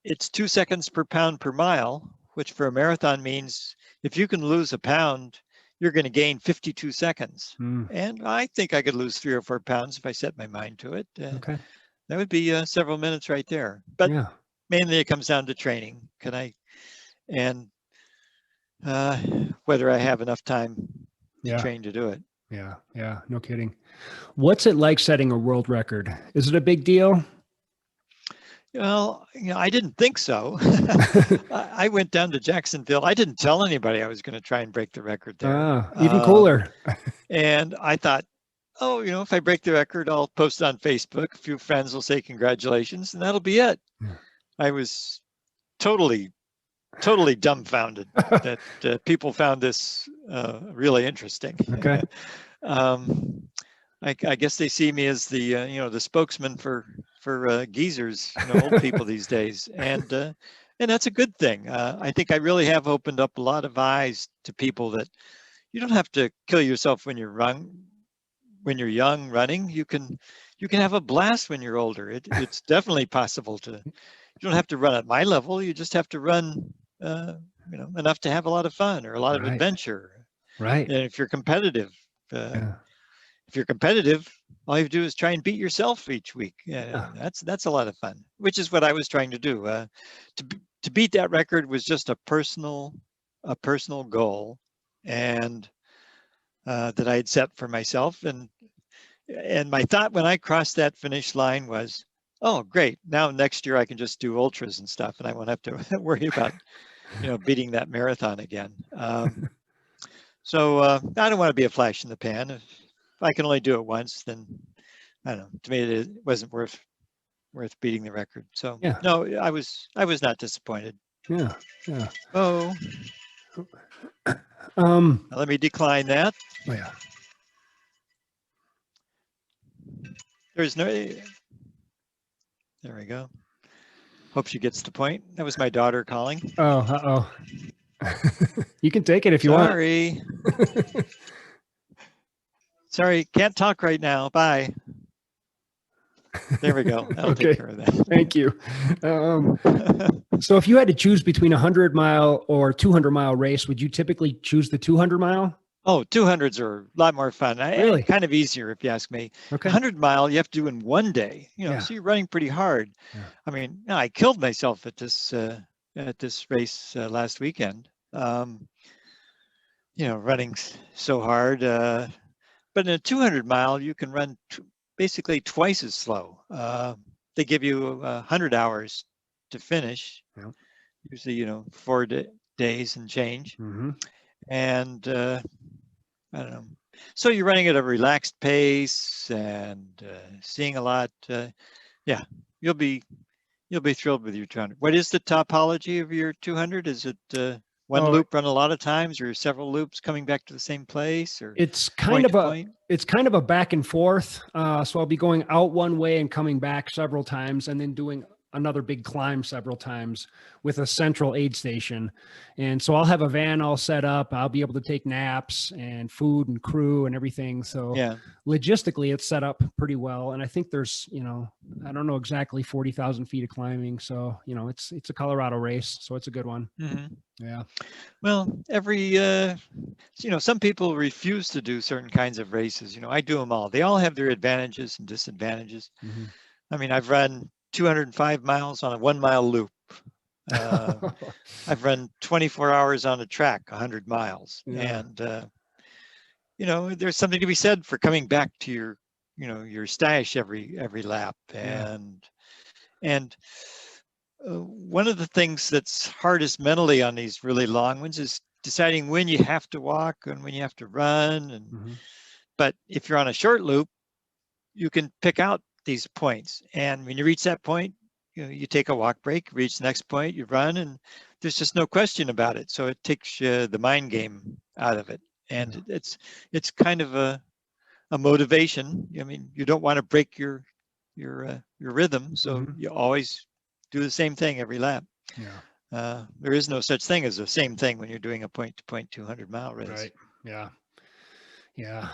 B: it's 2 seconds per pound per mile, which for a marathon means if you can lose a pound, you're going to gain 52 seconds. And I think I could lose 3 or 4 pounds if I set my mind to it.
A: Okay.
B: That would be several minutes right there. But mainly it comes down to training. And whether I have enough time to train to do it.
A: Yeah. Yeah. No kidding. What's it like setting a world record? Is it a big deal?
B: Well, I didn't think so. I went down to Jacksonville. I didn't tell anybody I was going to try and break the record there.
A: Even cooler.
B: And I thought, if I break the record, I'll post it on Facebook. A few friends will say congratulations, and that'll be it. Yeah. I was totally dumbfounded that people found this really interesting.
A: Okay.
B: I guess they see me as the the spokesman for geezers, old people these days, and And that's a good thing. I think I really have opened up a lot of eyes to people that you don't have to kill yourself when you're young running. You can have a blast when you're older. It's definitely possible to. You don't have to run at my level. You just have to run, enough to have a lot of fun or a lot of
A: Right.
B: adventure.
A: Right.
B: And if you're competitive,
A: Yeah.
B: all you have to do is try and beat yourself each week. That's a lot of fun, which is what I was trying to do. To beat that record was just a personal goal, and that I had set for myself. And my thought when I crossed that finish line was, oh, great! Now next year I can just do ultras and stuff, and I won't have to worry about beating that marathon again. So I don't want to be a flash in the pan. If I can only do it once, then I don't know. To me, it wasn't worth beating the record. So
A: Yeah.
B: no, I was not disappointed.
A: Yeah. Yeah.
B: Oh, let me decline that.
A: Oh, yeah.
B: There's no. There we go. Hope she gets the point. That was my daughter calling.
A: Oh, uh-oh. You can take it if you want.
B: Sorry. Sorry, can't talk right now. Bye. There we go. I'll
A: Okay.
B: take care of that.
A: Thank you. So if you had to choose between 100-mile or 200-mile race, would you typically choose the 200-mile?
B: Oh, 200s are a lot more fun.
A: Really?
B: Kind of easier if you ask me.
A: Okay.
B: 100-mile you have to do in one day.
A: Yeah.
B: So you're running pretty hard.
A: Yeah.
B: I mean, I killed myself at this race last weekend. Running so hard. But in a 200-mile, you can run basically twice as slow. They give you 100 hours to finish.
A: Yeah.
B: Usually, 4 days and change.
A: Mm-hmm.
B: And I don't know. So you're running at a relaxed pace and seeing a lot. Yeah, you'll be thrilled with your 200. What is the topology of your 200? Is it one loop run a lot of times, or several loops coming back to the same place, or
A: it's kind of a back and forth. So I'll be going out one way and coming back several times, and then doing another big climb several times with a central aid station. And so I'll have a van all set up. I'll be able to take naps and food and crew and everything. So
B: yeah,
A: logistically it's set up pretty well. And I think there's, I don't know exactly 40,000 feet of climbing. So, it's a Colorado race. So it's a good one.
B: Mm-hmm.
A: Yeah.
B: Well, some people refuse to do certain kinds of races. I do them all. They all have their advantages and disadvantages.
A: Mm-hmm.
B: I mean, I've run 205 miles on a 1-mile loop. I've run 24 hours on a track, 100 miles. Yeah. And, there's something to be said for coming back to your stash every lap.
A: Yeah.
B: And one of the things that's hardest mentally on these really long ones is deciding when you have to walk and when you have to run. And
A: Mm-hmm.
B: But if you're on a short loop, you can pick out these points, and when you reach that point, you take a walk break, reach the next point, you run, and there's just no question about it. So it takes the mind game out of it, and
A: Yeah.
B: it's kind of a motivation. I mean, you don't want to break your rhythm, so
A: Mm-hmm.
B: you always do the same thing every lap.
A: Yeah.
B: There is no such thing as the same thing when you're doing a point-to-point 200-mile race.
A: Right. Yeah. Yeah.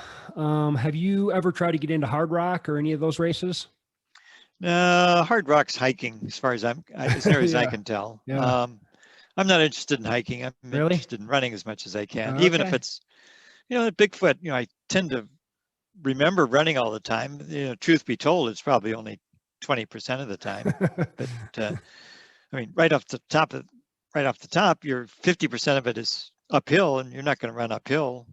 A: Have you ever tried to get into hard rock or any of those races?
B: Hard rock's hiking, as far as as I can tell.
A: Yeah.
B: I'm not interested in hiking. I'm
A: Really?
B: interested in running as much as I can,
A: Okay.
B: even if it's, at Bigfoot. I tend to remember running all the time. Truth be told, it's probably only 20% of the time. But I mean, right off the top, you're 50% of it is uphill, and you're not going to run uphill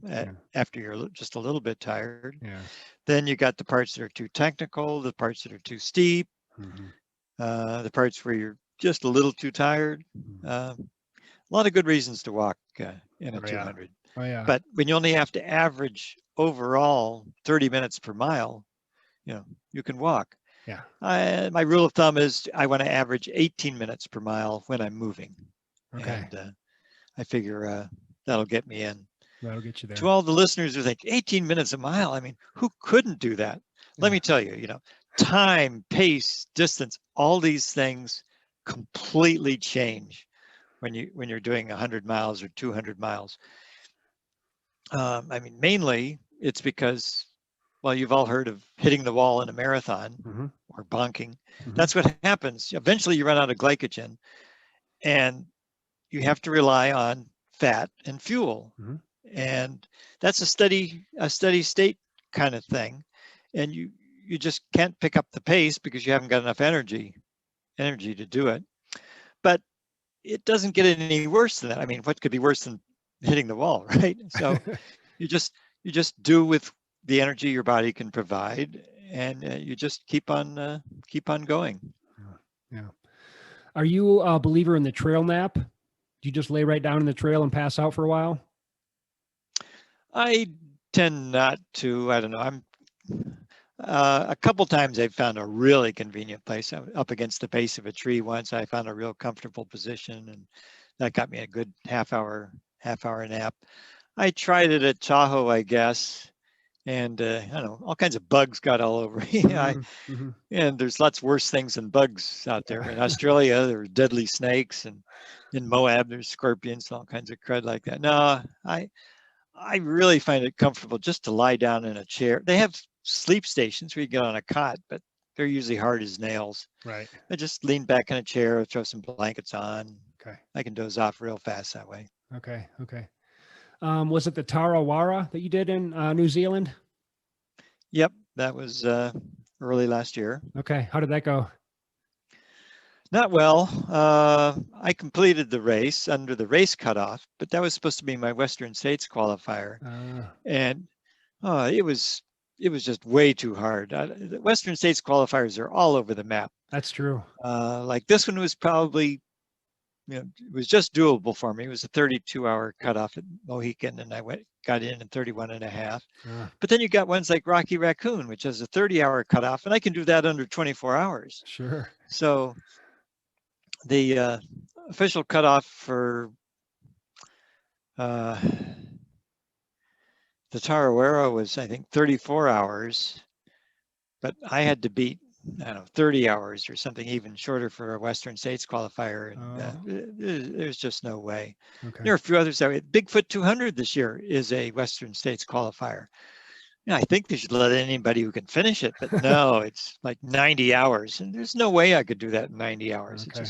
B: after you're just a little bit tired.
A: Yeah.
B: Then you got the parts that are too technical, the parts that are too steep,
A: Mm-hmm.
B: the parts where you're just a little too tired. A lot of good reasons to walk in a 200.
A: Oh yeah.
B: But when you only have to average overall 30 minutes per mile, you can walk.
A: Yeah.
B: My rule of thumb is I want to average 18 minutes per mile when I'm moving.
A: Okay.
B: And I figure that'll get me in.
A: That'll get you there.
B: To all the listeners who think 18 minutes a mile, I mean, who couldn't do that? Let me tell you, time, pace, distance, all these things completely change when you're doing 100 miles or 200 miles. I mean, mainly it's because, well, you've all heard of hitting the wall in a marathon or bonking. That's what happens. Eventually you run out of glycogen and you have to rely on fat and fuel. And that's a steady state kind of thing. And you just can't pick up the pace because you haven't got enough energy to do it. But it doesn't get any worse than that. I mean, what could be worse than hitting the wall, right? So you just do with the energy your body can provide, and you just keep on going.
A: Yeah. Are you a believer in the trail nap? Do you just lay right down in the trail and pass out for a while?
B: I tend not to. I don't know. I'm a couple times I've found a really convenient place. I was up against the base of a tree once. I found a real comfortable position, and that got me a good half hour nap. I tried it at Tahoe, I guess, and I don't know, all kinds of bugs got all over me. And there's lots worse things than bugs out there. In Australia, there are deadly snakes, and in Moab, there's scorpions, all kinds of crud like that. No, I really find it comfortable just to lie down in a chair. They have sleep stations where you get on a cot, but they're usually hard as nails.
A: Right.
B: I just lean back in a chair, throw some blankets on.
A: Okay.
B: I can doze off real fast that way.
A: Okay. Was it the Tarawara that you did in New Zealand?
B: Yep, that was early last year.
A: Okay. How did that go?
B: Not well. I completed the race under the race cutoff, but that was supposed to be my Western States qualifier. And it was just way too hard. The Western States qualifiers are all over the map.
A: That's true.
B: Like this one was probably, it was just doable for me. It was a 32-hour cutoff at Mohican, and I got in 31 and a half. But then you got ones like Rocky Raccoon, which has a 30-hour cutoff, and I can do that under 24 hours.
A: Sure.
B: So the official cutoff for the Tarawera was, I think, 34 hours, but I had to beat, I don't know, 30 hours or something even shorter for a Western States qualifier. And there's just no way. Okay. There are a few others. Bigfoot 200 this year is a Western States qualifier. I think they should let anybody who can finish it, but no, it's like 90 hours, and there's no way I could do that in 90 hours. Okay.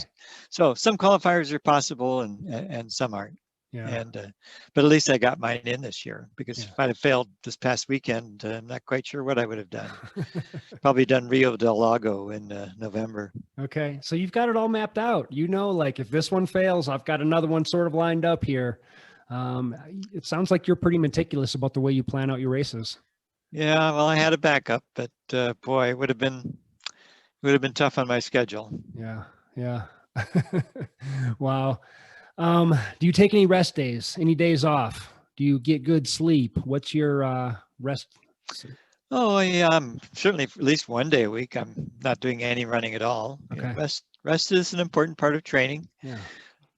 B: So some qualifiers are possible, and some aren't. Yeah. And but at least I got mine in this year, because if I'd have failed this past weekend, I'm not quite sure what I would have done. Probably done Rio del Lago in November.
A: Okay, so you've got it all mapped out. Like if this one fails, I've got another one sort of lined up here. It sounds like you're pretty meticulous about the way you plan out your races.
B: Yeah, well, I had a backup, but boy, it would have been tough on my schedule.
A: Yeah. Wow. Do you take any rest days? Any days off? Do you get good sleep? What's your rest?
B: Oh yeah, I'm certainly at least one day a week. I'm not doing any running at all. Okay. Rest is an important part of training. Yeah.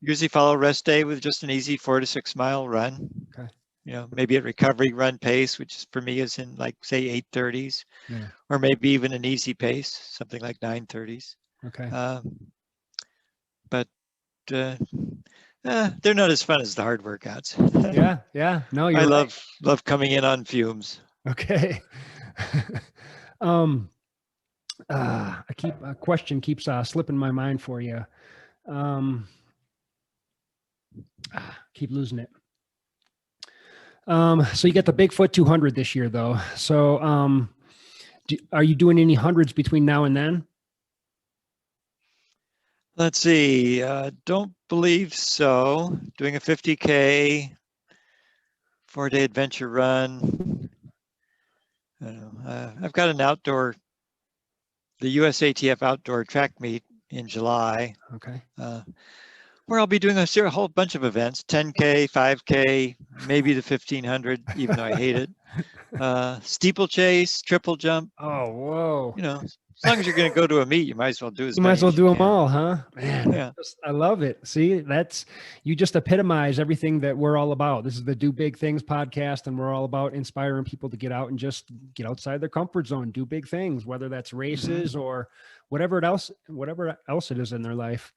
B: Usually follow rest day with just an easy 4 to 6 mile run. Okay. Maybe a recovery run pace, which for me is in like say 8:30s, or maybe even an easy pace, something like 9:30s. Okay. But they're not as fun as the hard workouts.
A: Yeah. No, you're
B: I
A: right.
B: love coming in on fumes.
A: Okay. A question keeps slipping my mind for you. Keep losing it. So you got the Bigfoot 200 this year, though. So, are you doing any hundreds between now and then?
B: Let's see. Don't believe so. Doing a 50K 4-day adventure run. I don't know. I've got the USATF outdoor track meet in July. Okay. Where I'll be doing a whole bunch of events, 10K, 5K, maybe the 1500, even though I hate it. Steeplechase, triple jump.
A: Oh, whoa.
B: as long as you're going to go to a meet, you might as well do as
A: You might
B: many
A: as well
B: as you
A: do them
B: can.
A: all, huh? Man,
B: Yeah.
A: I love it. See, you just epitomize everything that we're all about. This is the Do Big Things podcast, and we're all about inspiring people to get out and just get outside their comfort zone, do big things, whether that's races or whatever else it is in their life.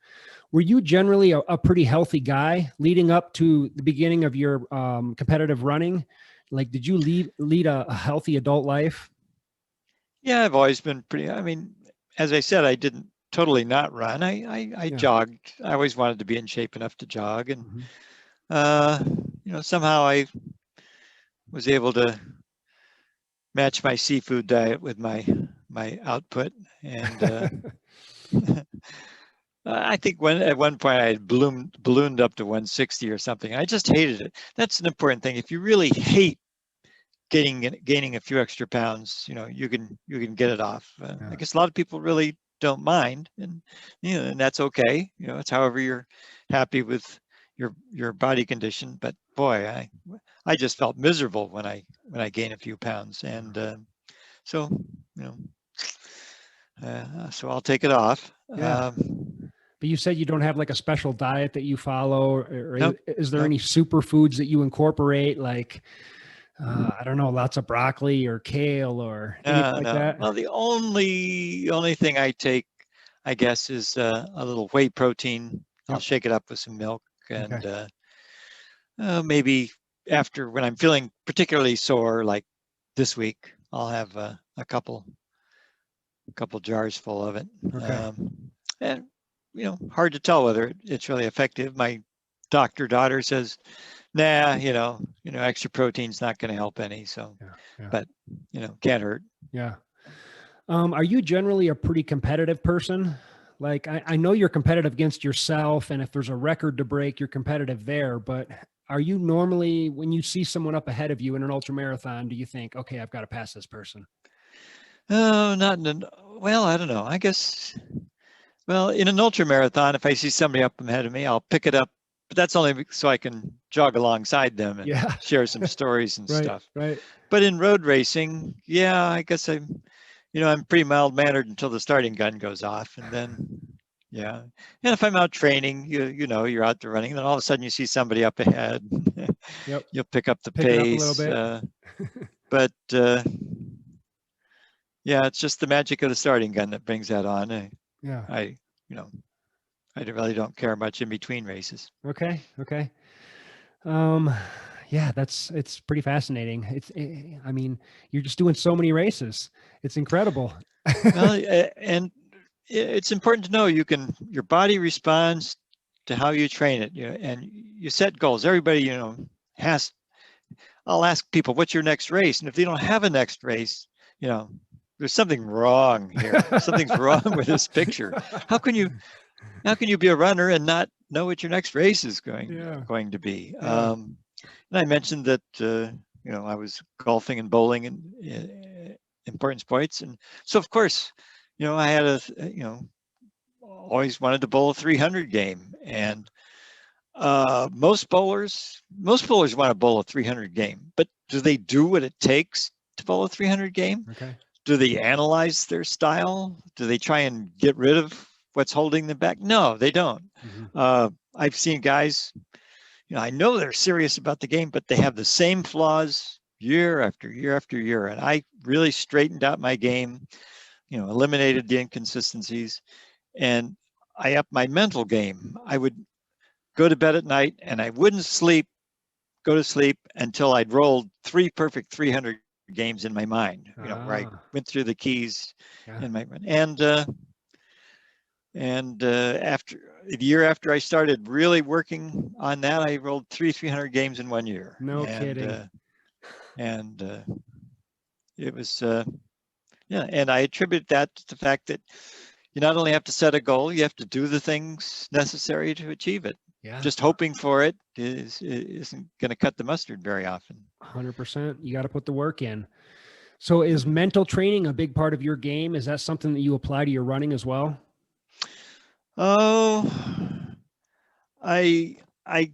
A: Were you generally a pretty healthy guy leading up to the beginning of your competitive running? Like, did you lead a healthy adult life?
B: Yeah, I've always been pretty, I mean, as I said, I didn't totally not run. I
A: Yeah.
B: jogged. I always wanted to be in shape enough to jog. And,
A: Mhm.
B: somehow I was able to match my seafood diet with my output. And I think at one point I had ballooned up to 160 or something. I just hated it. That's an important thing. If you really hate gaining a few extra pounds, you can get it off. I guess a lot of people really don't mind, and and that's okay. It's however you're happy with your body condition. But boy, I just felt miserable when I gained a few pounds, and so you know so I'll take it off.
A: Yeah. But you said you don't have like a special diet that you follow, or
B: Nope,
A: is there
B: nope.
A: any superfoods that you incorporate, like I don't know, lots of broccoli or kale or anything like
B: No.
A: that?
B: Well, the only thing I take, I guess, is a little whey protein. I'll
A: Yep.
B: shake it up with some milk,
A: Okay.
B: and maybe after when I'm feeling particularly sore, like this week, I'll have a couple jars full of it.
A: Okay.
B: And hard to tell whether it's really effective. My daughter says, nah, extra protein's not going to help any. So,
A: Yeah. Yeah.
B: but can't hurt.
A: Yeah. Are you generally a pretty competitive person? Like, I know you're competitive against yourself, and if there's a record to break, you're competitive there. But are you normally, when you see someone up ahead of you in an ultra marathon, do you think, okay, I've got to pass this person?
B: Oh, not in well, I don't know. I guess, well, in an ultra marathon, if I see somebody up ahead of me, I'll pick it up. But that's only so I can jog alongside them and
A: Yeah.
B: share some stories and
A: Right.
B: stuff.
A: Right.
B: But in road racing, yeah, I guess I'm pretty mild mannered until the starting gun goes off, and then, yeah. And if I'm out training, you're out there running, then all of a sudden you see somebody up ahead.
A: Yep.
B: You'll pick up the
A: Pick it up a little
B: pace.
A: bit.
B: But yeah, it's just the magic of the starting gun that brings that on.
A: Yeah.
B: I really don't care much in between races.
A: Okay. Okay. Um, yeah, it's pretty fascinating. I mean, you're just doing so many races. It's incredible.
B: Well, and it's important to know your body responds to how you train it. And you set goals. Everybody, has. I'll ask people, "What's your next race?" And if they don't have a next race, there's something wrong here. Something's wrong with this picture. How can you be a runner and not know what your next race is going to be?
A: Yeah.
B: And I mentioned that I was golfing and bowling and important sports, and so of course, I had always wanted to bowl a 300 game, and most bowlers want to bowl a 300 game, but do they do what it takes to bowl a 300 game?
A: Okay.
B: Do they analyze their style? Do they try and get rid of what's holding them back? No, they don't.
A: Mm-hmm.
B: I've seen guys, I know they're serious about the game, but they have the same flaws year after year after year. And I really straightened out my game, eliminated the inconsistencies, and I upped my mental game. I would go to bed at night and I wouldn't go to sleep until I'd rolled 3 perfect 300 games in my mind, where I went through the keys in my mind. And after the year after I started really working on that, I rolled 300 games in 1 year.
A: No kidding.
B: And it was, yeah. And I attribute that to the fact that you not only have to set a goal, you have to do the things necessary to achieve it.
A: Yeah.
B: Just hoping for it isn't going to cut the mustard very often.
A: 100%. You got to put the work in. So is mental training a big part of your game? Is that something that you apply to your running as well?
B: Oh, I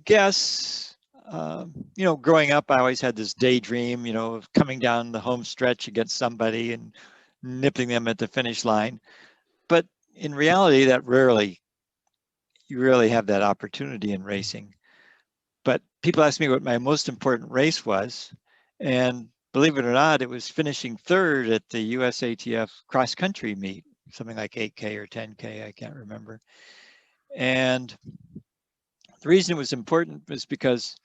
B: guess, growing up, I always had this daydream, of coming down the home stretch against somebody and nipping them at the finish line. But in reality, that you rarely have that opportunity in racing. But people ask me what my most important race was, and believe it or not, it was finishing third at the USATF cross country meet, something like 8K or 10K, I can't remember. And the reason it was important was because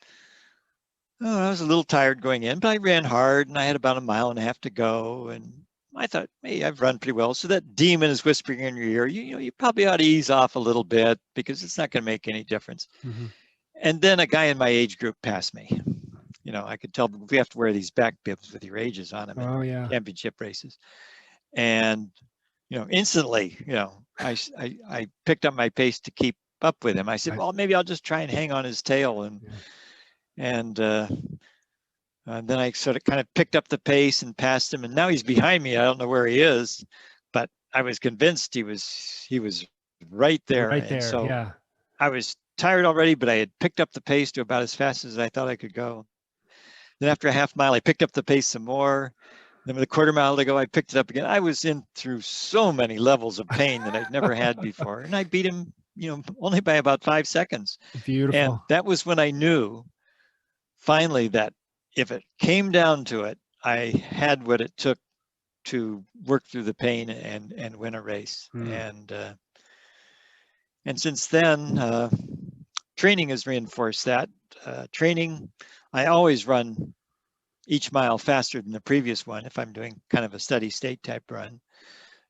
B: I was a little tired going in, but I ran hard and I had about 1.5 miles to go. And I thought, hey, I've run pretty well. So that demon is whispering in your ear, you probably ought to ease off a little bit because it's not going to make any difference.
A: Mm-hmm.
B: And then a guy in my age group passed me. I could tell we have to wear these back bibs with your ages on them in championship races. And, instantly, I picked up my pace to keep up with him. I said, well, maybe I'll just try and hang on his tail. And then I sort of kind of picked up the pace and passed him. And now he's behind me. I don't know where he is, but I was convinced he was right there.
A: Right there,
B: and so
A: yeah.
B: I was tired already, but I had picked up the pace to about as fast as I thought I could go. Then after a 1/2 mile, I picked up the pace some more. Then with a 1/4 mile to go, I picked it up again. I was in through so many levels of pain that I'd never had before. And I beat him, only by about 5 seconds.
A: Beautiful.
B: And that was when I knew finally that if it came down to it, I had what it took to work through the pain and win a race. And since then, training has reinforced that. Training, I always run each mile faster than the previous one if I'm doing kind of a steady state type run.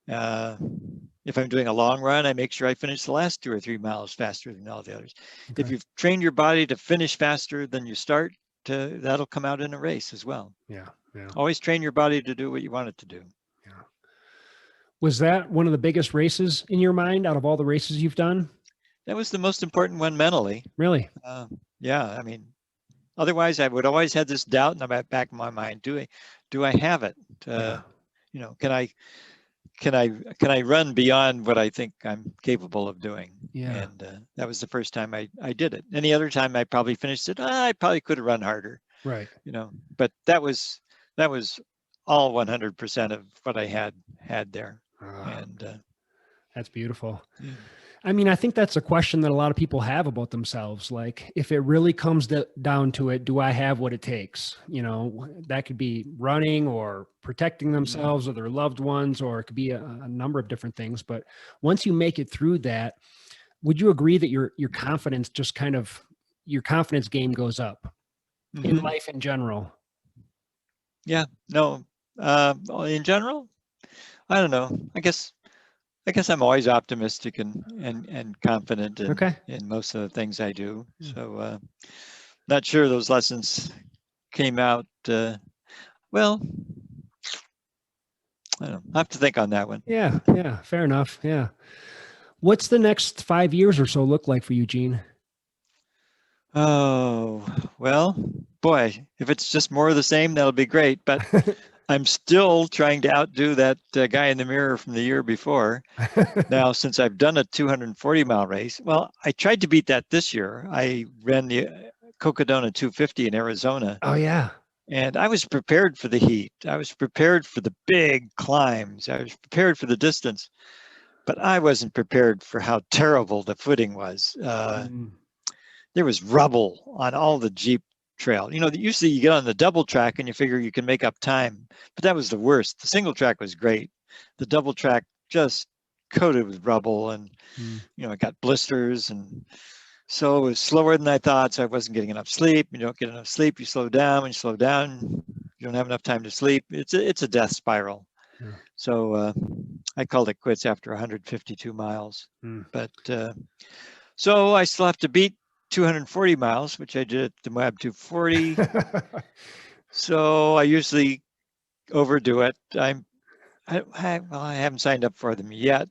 B: If I'm doing a long run, I make sure I finish the last 2 or 3 miles faster than all the others. Okay. If you've trained your body to finish faster than you start, that'll come out in a race as well.
A: Yeah.
B: Always train your body to do what you want it to do.
A: Yeah. Was that one of the biggest races in your mind out of all the races you've done?
B: That was the most important one mentally.
A: Really?
B: Yeah. I mean, otherwise I would always have this doubt in the back of my mind. Do I have it? Can I run beyond what I think I'm capable of doing?
A: Yeah.
B: And that was the first time I did it. Any other time I probably finished it, I probably could have run harder.
A: Right.
B: But that was all 100% of what I had there. And
A: that's beautiful.
B: Yeah.
A: I mean, I think that's a question that a lot of people have about themselves. Like, if it really comes down to it, do I have what it takes? That could be running or protecting themselves or their loved ones, or it could be a number of different things. But once you make it through that, would you agree that your confidence your confidence game goes up in life in general?
B: Yeah, no, in general, I don't know. I guess I'm always optimistic and confident in most of the things I do. So not sure those lessons came out. Well, I don't know. I have to think on that one.
A: Yeah, fair enough. Yeah. What's the next 5 years or so look like for you, Gene?
B: Oh, well, boy, if it's just more of the same, that'll be great. But I'm still trying to outdo that guy in the mirror from the year before. Now, since I've done a 240-mile race, well, I tried to beat that this year. I ran the Cocodona 250 in Arizona.
A: Oh, yeah.
B: And I was prepared for the heat. I was prepared for the big climbs. I was prepared for the distance. But I wasn't prepared for how terrible the footing was. There was rubble on all the Jeep trail. Usually you get on the double track and you figure you can make up time, but that was the worst. The single track was great. The double track just coated with rubble, and I got blisters, and so it was slower than I thought. So I wasn't getting enough sleep. You don't get enough sleep, you slow down. When you slow down, you don't have enough time to sleep. It's a death spiral. Yeah. So I called it quits after 152 miles. But so I still have to beat 240 miles, which I did at the Moab 240. So I usually overdo it. I haven't signed up for them yet,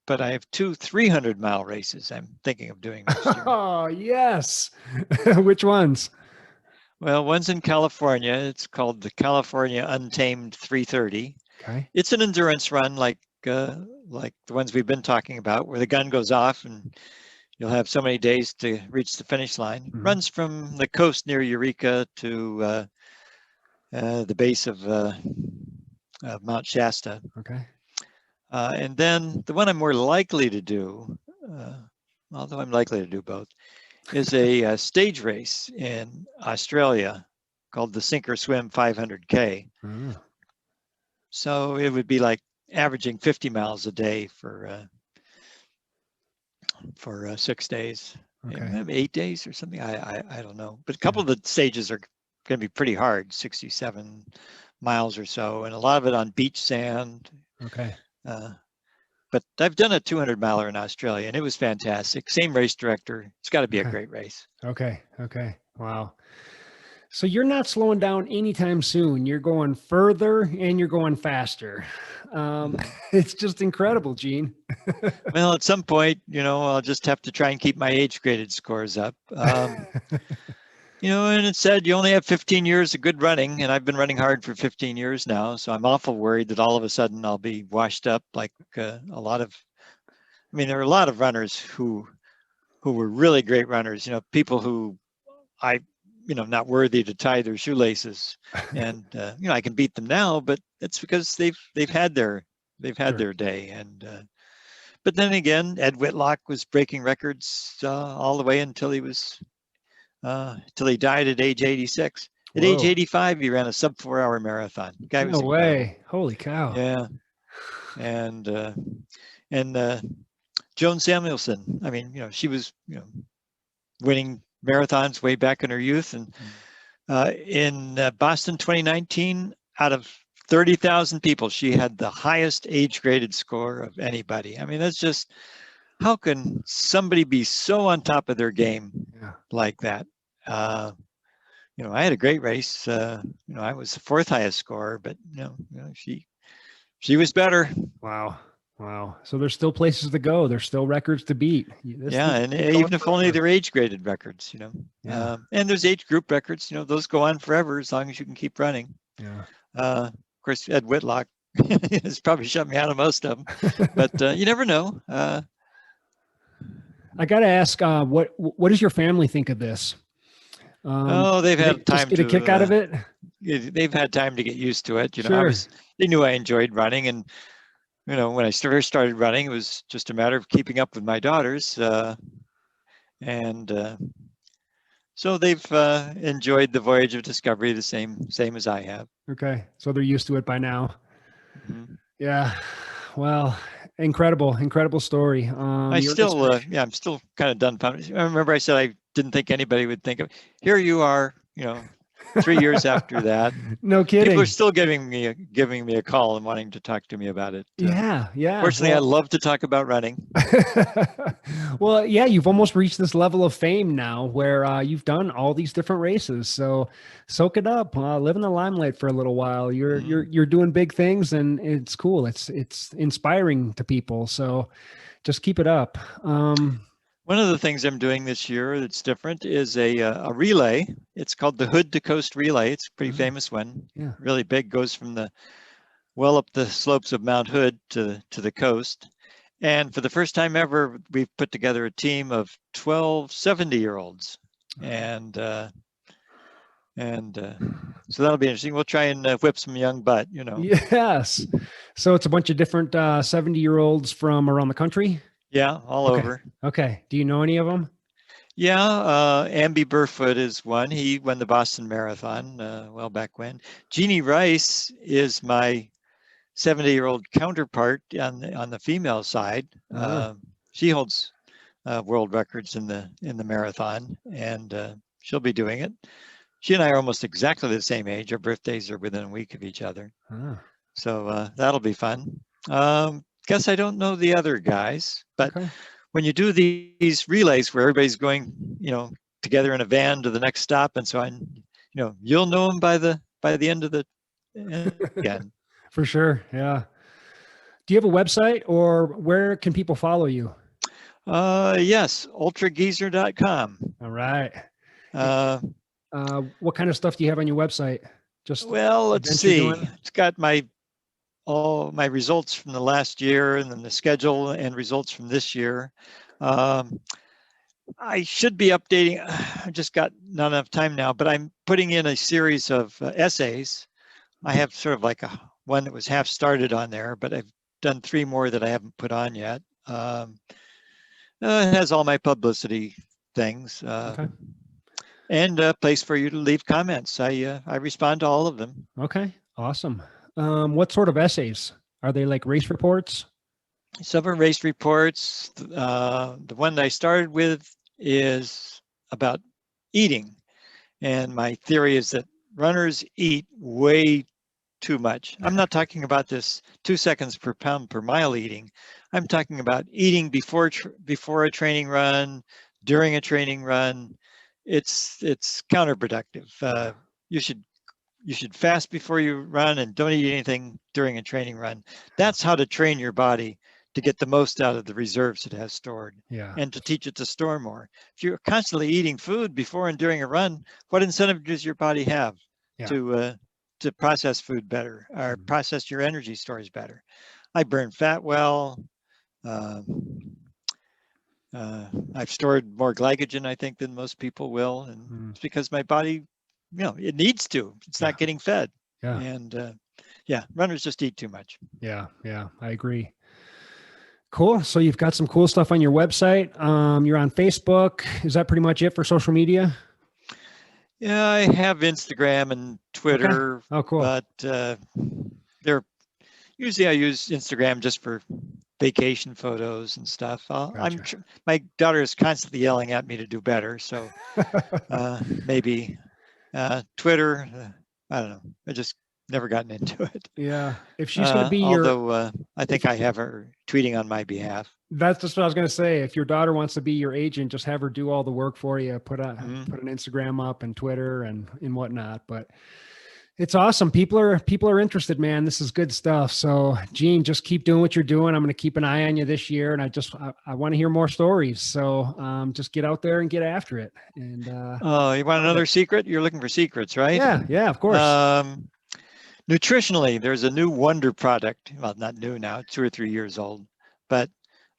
B: but I have 2 300-mile races I'm thinking of doing next year.
A: Oh, yes. Which ones?
B: Well, one's in California. It's called the California Untamed 330.
A: Okay.
B: It's an endurance run like the ones we've been talking about, where the gun goes off and you'll have so many days to reach the finish line. Runs from the coast near Eureka to the base of Mount Shasta.
A: Okay.
B: And then the one I'm more likely to do, although I'm likely to do both, is a stage race in Australia called the Sink or Swim 500K.
A: Oh,
B: So it would be like averaging 50 miles a day for 6 days,
A: okay.
B: maybe 8 days or something. I don't know. But a couple of the stages are going to be pretty hard, 67 miles or so, and a lot of it on beach sand.
A: Okay.
B: But I've done a 200 miler in Australia, and it was fantastic. Same race director. It's got to be a
A: Okay.
B: great race.
A: Okay. Okay. Wow. So you're not slowing down anytime soon. You're going further and you're going faster. It's just incredible, Gene.
B: Well, at some point, I'll just have to try and keep my age graded scores up. And it said you only have 15 years of good running, and I've been running hard for 15 years now. So I'm awful worried that all of a sudden I'll be washed up like there are a lot of runners who were really great runners, people who not worthy to tie their shoelaces. And, I can beat them now, but it's because they've had their day. And, but then again, Ed Whitlock was breaking records all the way until he died at age 86. At age
A: Whoa.
B: 85, he ran a sub 4-hour marathon. The guy was
A: No
B: incredible.
A: way. Holy cow.
B: Yeah. And Joan Samuelson, she was, winning marathons way back in her youth. And in Boston 2019, out of 30,000 people, she had the highest age graded score of anybody. That's just, how can somebody be so on top of their game like that? I had a great race. I was the 4th highest scorer, but she was better.
A: Wow. Wow. So there's still places to go. There's still records to beat.
B: And even if only they're age graded records,
A: Yeah.
B: And there's age group records, those go on forever as long as you can keep running.
A: Yeah.
B: Of course, Ed Whitlock has probably shut me out of most of them, but you never know.
A: I got to ask, what does your family think of this?
B: They've had time
A: to get a kick out of it.
B: They've had time to get used to it.
A: Sure.
B: They knew I enjoyed running, and when I first started running, it was just a matter of keeping up with my daughters, and so they've enjoyed the voyage of discovery the same as I have.
A: Okay, so they're used to it by now.
B: Mm-hmm.
A: Yeah. Well, incredible story.
B: I'm still kind of dumbfounded. I remember I said I didn't think anybody would think of. Here you are, 3 years after that.
A: No kidding.
B: People are still giving me a call and wanting to talk to me about it.
A: Yeah.
B: Fortunately, I love to talk about running.
A: Well, yeah, you've almost reached this level of fame now where you've done all these different races. So soak it up, live in the limelight for a little while. You're doing big things, and it's cool. It's inspiring to people. So just keep it up.
B: One of the things I'm doing this year that's different is a relay. It's called the Hood to Coast Relay. It's a pretty famous one.
A: Yeah.
B: Really big, goes from well up the slopes of Mount Hood to the coast. And for the first time ever, we've put together a team of 12 70-year-olds. And so that'll be interesting. We'll try and whip some young butt,
A: Yes. So it's a bunch of different 70-year-olds from around the country?
B: Yeah, all over.
A: Okay. Do you know any of them?
B: Yeah, Amby Burfoot is one. He won the Boston Marathon well back when. Jeannie Rice is my 70-year-old counterpart on the female side. She holds world records in the marathon, and she'll be doing it. She and I are almost exactly the same age. Our birthdays are within a week of each other. So that'll be fun. Guess I don't know the other guys, but when you do these relays where everybody's going, together in a van to the next stop and so on, you'll know them by the end of the again.
A: For sure. Yeah. Do you have a website, or where can people follow you?
B: Yes, ultrageezer.com.
A: All right. What kind of stuff do you have on your website?
B: Let's see. It's got all my results from the last year, and then the schedule and results from this year. I should be updating. I just got not enough time now, but I'm putting in a series of essays. I have sort of like one that was half started on there, but I've done 3 more that I haven't put on yet. It has all my publicity things.
A: Okay.
B: And a place for you to leave comments. I respond to all of them.
A: Okay. Awesome. What sort of essays? Are they like race reports?
B: Some are race reports. The one that I started with is about eating. And my theory is that runners eat way too much. I'm not talking about this 2 seconds per pound per mile eating. I'm talking about eating before a training run, during a training run. It's counterproductive. You should fast before you run and don't eat anything during a training run. That's how to train your body to get the most out of the reserves it has stored, and to teach it to store more. If you're constantly eating food before and during a run, what incentive does your body have to process food better or process your energy stores better? I burn fat well. I've stored more glycogen, I think, than most people will, and it's because my body, it needs to. It's not getting fed. And runners just eat too much.
A: Yeah, I agree. Cool. So you've got some cool stuff on your website. You're on Facebook. Is that pretty much it for social media?
B: Yeah, I have Instagram and Twitter.
A: Okay. Oh, cool.
B: But usually I use Instagram just for vacation photos and stuff.
A: Gotcha.
B: My daughter is constantly yelling at me to do better, so maybe Twitter. I don't know. I just never gotten into it.
A: Yeah, if she's going to be
B: although I think I have her tweeting on my behalf.
A: That's just what I was going to say. If your daughter wants to be your agent, just have her do all the work for you. Put an Instagram up and Twitter and whatnot. But it's awesome. People are interested, man. This is good stuff. So Gene, just keep doing what you're doing. I'm going to keep an eye on you this year, and I want to hear more stories. So just get out there and get after it. And
B: you want another secret? You're looking for secrets, right?
A: Yeah, of course.
B: Nutritionally, there's a new wonder product. Well, not new now, 2 or 3 years old, but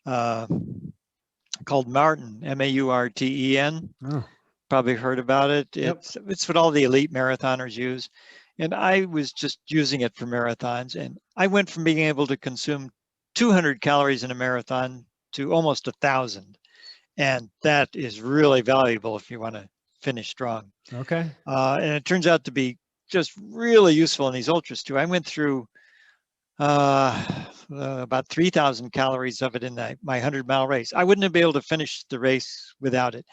B: called Marten, Maurten.
A: Oh.
B: Probably heard about it. It's what all the elite marathoners use. And I was just using it for marathons. And I went from being able to consume 200 calories in a marathon to almost 1,000. And that is really valuable if you want to finish strong.
A: Okay.
B: And it turns out to be just really useful in these ultras too. I went through about 3,000 calories of it in my 100-mile race. I wouldn't have been able to finish the race without it.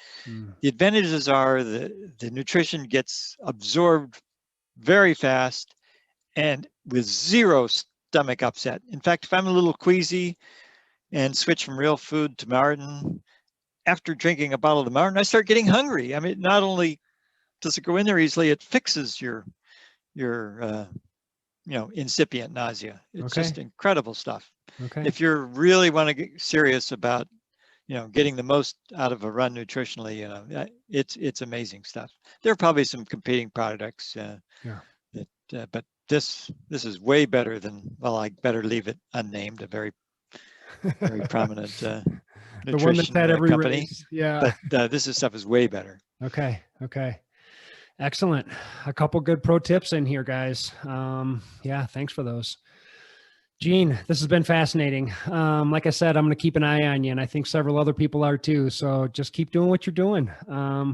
B: The advantages are the nutrition gets absorbed very fast and with zero stomach upset. In fact, if I'm a little queasy and switch from real food to Marten, after drinking a bottle of the Marten, I start getting hungry. I mean, not only does it go in there easily, it fixes your incipient nausea. It's just incredible stuff. If you really want to get serious about getting the most out of a run nutritionally, it's amazing stuff. There are probably some competing products but this is way better than, well, I better leave it unnamed, a very prominent nutrition
A: the one that's had every
B: company.
A: Race. Yeah,
B: but this stuff is way better.
A: Okay. Excellent. A couple good pro tips in here, guys. Thanks for those. Gene, this has been fascinating. Like I said, I'm going to keep an eye on you, and I think several other people are too. So just keep doing what you're doing.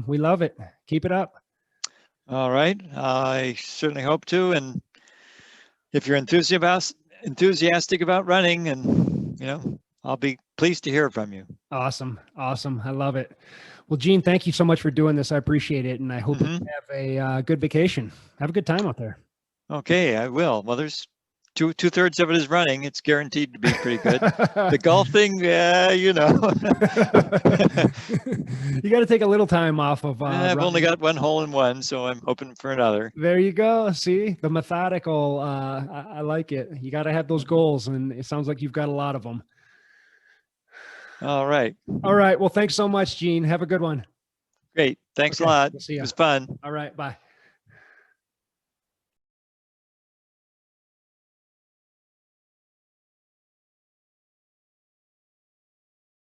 A: We love it. Keep it up.
B: All right. I certainly hope to. And if you're enthusiastic about running, and I'll be pleased to hear from you.
A: Awesome. I love it. Well, Gene, thank you so much for doing this. I appreciate it. And I hope you have a good vacation. Have a good time out there. Okay,
B: I will. Well, there's two-thirds of it is running. It's guaranteed to be pretty good. The golfing, you
A: got to take a little time off of
B: I've only got 1 hole in 1, so I'm hoping for another.
A: There you go. See, the methodical, I like it. You got to have those goals, and it sounds like you've got a lot of them.
B: All right.
A: Well, thanks so much, Gene. Have a good one.
B: Great. Thanks a lot.
A: We'll see you.
B: It was fun.
A: All right. Bye.